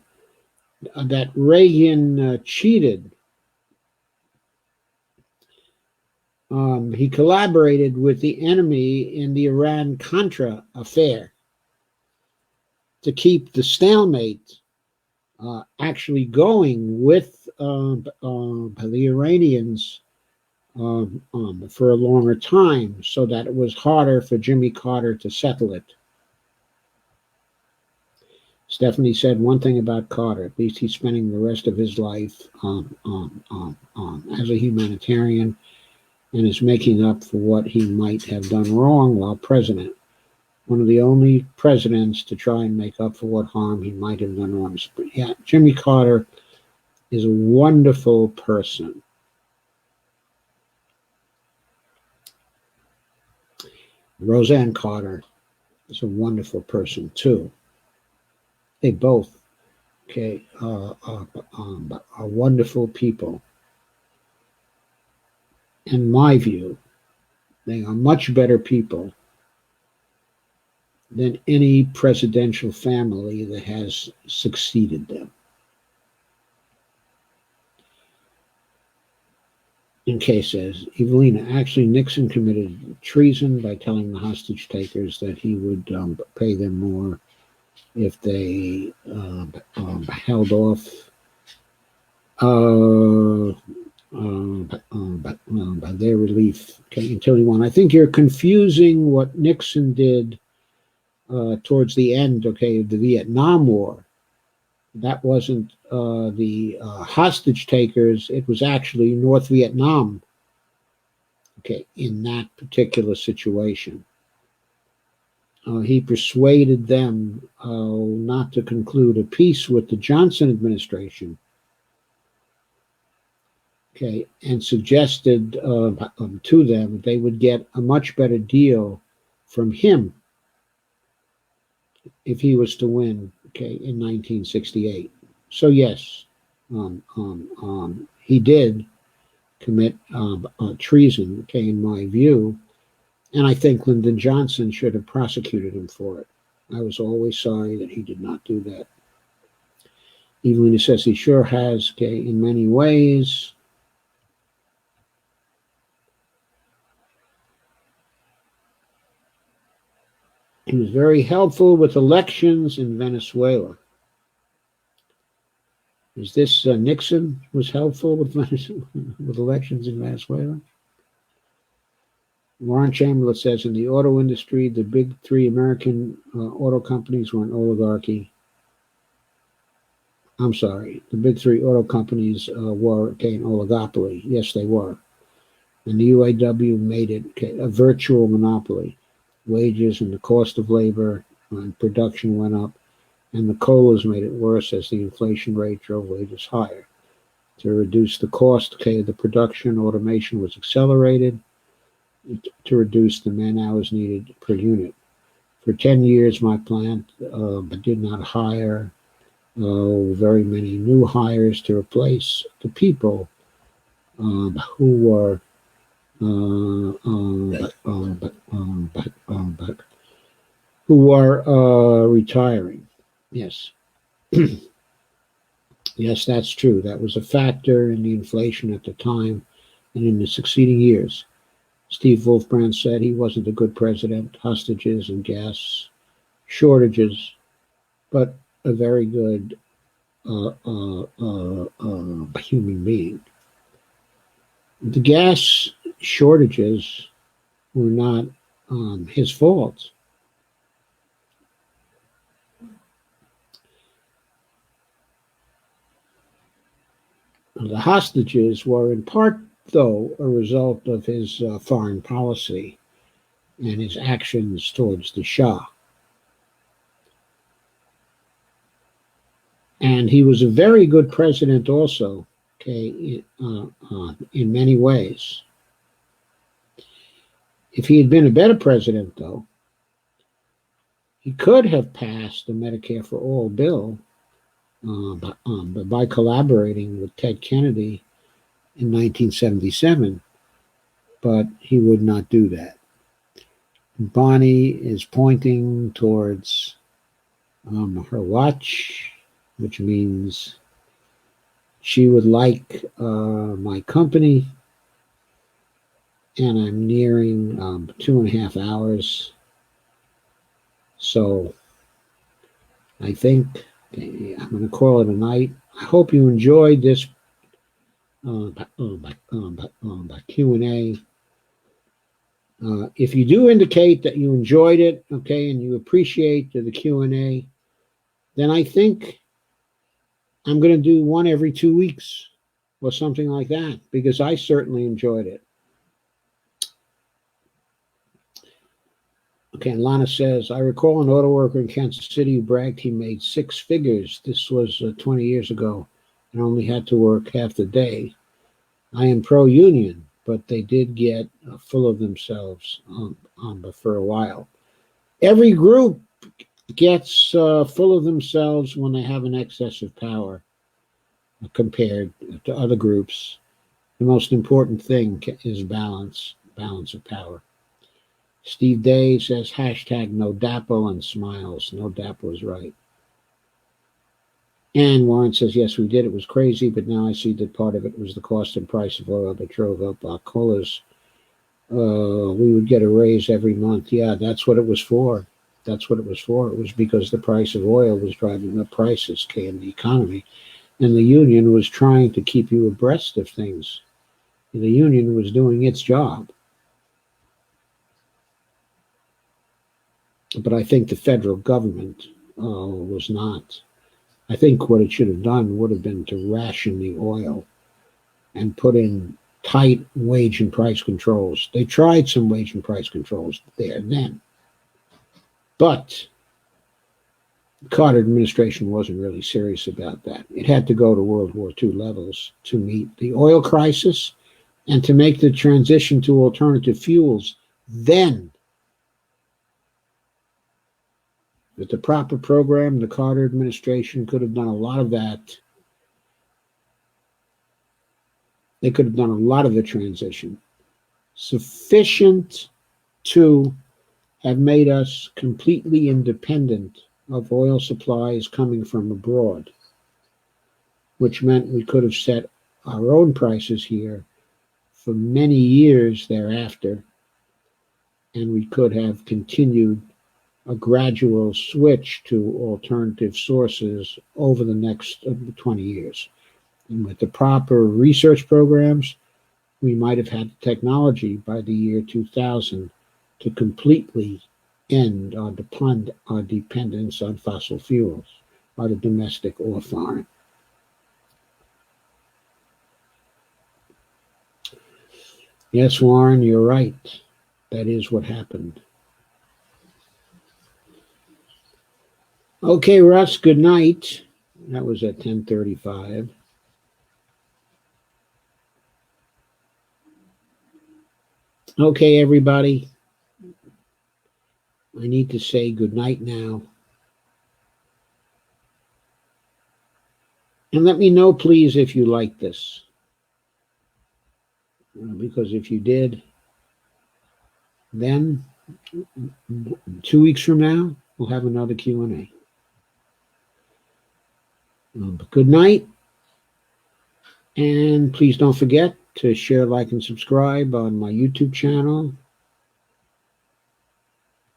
that Reagan cheated. He collaborated with the enemy in the Iran-Contra affair to keep the stalemate actually going with the Iranians for a longer time, so that it was harder for Jimmy Carter to settle it. Stephanie said one thing about Carter: at least he's spending the rest of his life as a humanitarian and is making up for what he might have done wrong while president. One of the only presidents to try and make up for what harm he might have done wrong. Yeah, Jimmy Carter is a wonderful person. Roseanne Carter is a wonderful person too. They both, okay, are wonderful people. In my view, they are much better people than any presidential family that has succeeded them. In case says, Evelina, actually Nixon committed treason by telling the hostage takers that he would pay them more if they held off by their relief, okay, until he won. I think you're confusing what Nixon did towards the end, okay, of the Vietnam War. That wasn't the hostage takers. It was actually North Vietnam, okay, in that particular situation. He persuaded them not to conclude a peace with the Johnson administration, okay, and suggested to them that they would get a much better deal from him if he was to win, okay, in 1968. So yes, he did commit treason, okay, in my view, and I think Lyndon Johnson should have prosecuted him for it. I was always sorry that he did not do that. Evelina says he sure has, okay, in many ways. He was very helpful with elections in Venezuela. Is this Nixon was helpful with elections in Venezuela? Warren Chamberlain says in the auto industry, the big three American auto companies were an oligarchy. I'm sorry, the big three auto companies were an oligopoly. Yes, they were. And the UAW made it a virtual monopoly. Wages and the cost of labor and production went up, and the COLAs made it worse as the inflation rate drove wages higher. To reduce the cost of the production, automation was accelerated to reduce the man hours needed per unit. For 10 years, my plant did not hire very many new hires to replace the people who were retiring. Yes. Yes, that's true. That was a factor in the inflation at the time and in the succeeding years. Steve Wolfbrand said he wasn't a good president, hostages and gas shortages, but a very good human being. The gas shortages were not his fault. The hostages were in part, though, a result of his foreign policy and his actions towards the Shah. And he was a very good president also, okay, in many ways. If he had been a better president, though, he could have passed the Medicare for All bill by collaborating with Ted Kennedy in 1977, but he would not do that. Bonnie is pointing towards her watch, which means she would like my company, and I'm nearing 2.5 hours. So I think I'm going to call it a night. I hope you enjoyed this Q&A. If you do indicate that you enjoyed it, okay, and you appreciate the Q&A, then I think I'm going to do one every 2 weeks or something like that, because I certainly enjoyed it. Okay, and Lana says, I recall an auto worker in Kansas City who bragged he made 6 figures. This was 20 years ago and only had to work half the day. I am pro-union, but they did get full of themselves for a while. Every group gets full of themselves when they have an excess of power compared to other groups. The most important thing is balance of power. Steve Day says, hashtag no Dapo and smiles. No Dapo is right. And Warren says, yes, we did. It was crazy, but now I see that part of it was the cost and price of oil that drove up our colas. We would get a raise every month. Yeah, that's what it was for. That's what it was for. It was because the price of oil was driving up prices in the economy. And the union was trying to keep you abreast of things. The union was doing its job. But I think the federal government was not. I think what it should have done would have been to ration the oil and put in tight wage and price controls. They tried some wage and price controls there then. But the Carter administration wasn't really serious about that. It had to go to World War II levels to meet the oil crisis and to make the transition to alternative fuels then. With the proper program, the Carter administration could have done a lot of that. They could have done a lot of the transition, sufficient to have made us completely independent of oil supplies coming from abroad, which meant we could have set our own prices here for many years thereafter, and we could have continued a gradual switch to alternative sources over the next 20 years. And with the proper research programs, we might have had the technology by the year 2000 to completely end our dependence on fossil fuels, either domestic or foreign. Yes, Warren, you're right. That is what happened. Okay, Russ, good night. That was at 10:35. Okay, everybody. I need to say good night now. And let me know, please, if you like this. Because if you did, then 2 weeks from now, we'll have another Q&A. But good night. And please don't forget to share, like, and subscribe on my YouTube channel.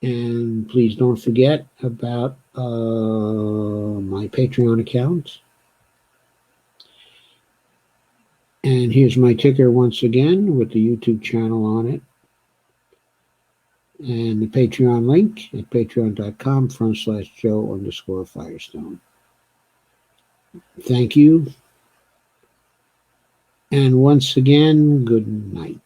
And please don't forget about my Patreon account. And here's my ticker once again with the YouTube channel on it. And the Patreon link at patreon.com/Joe_Firestone. Thank you. And once again, good night.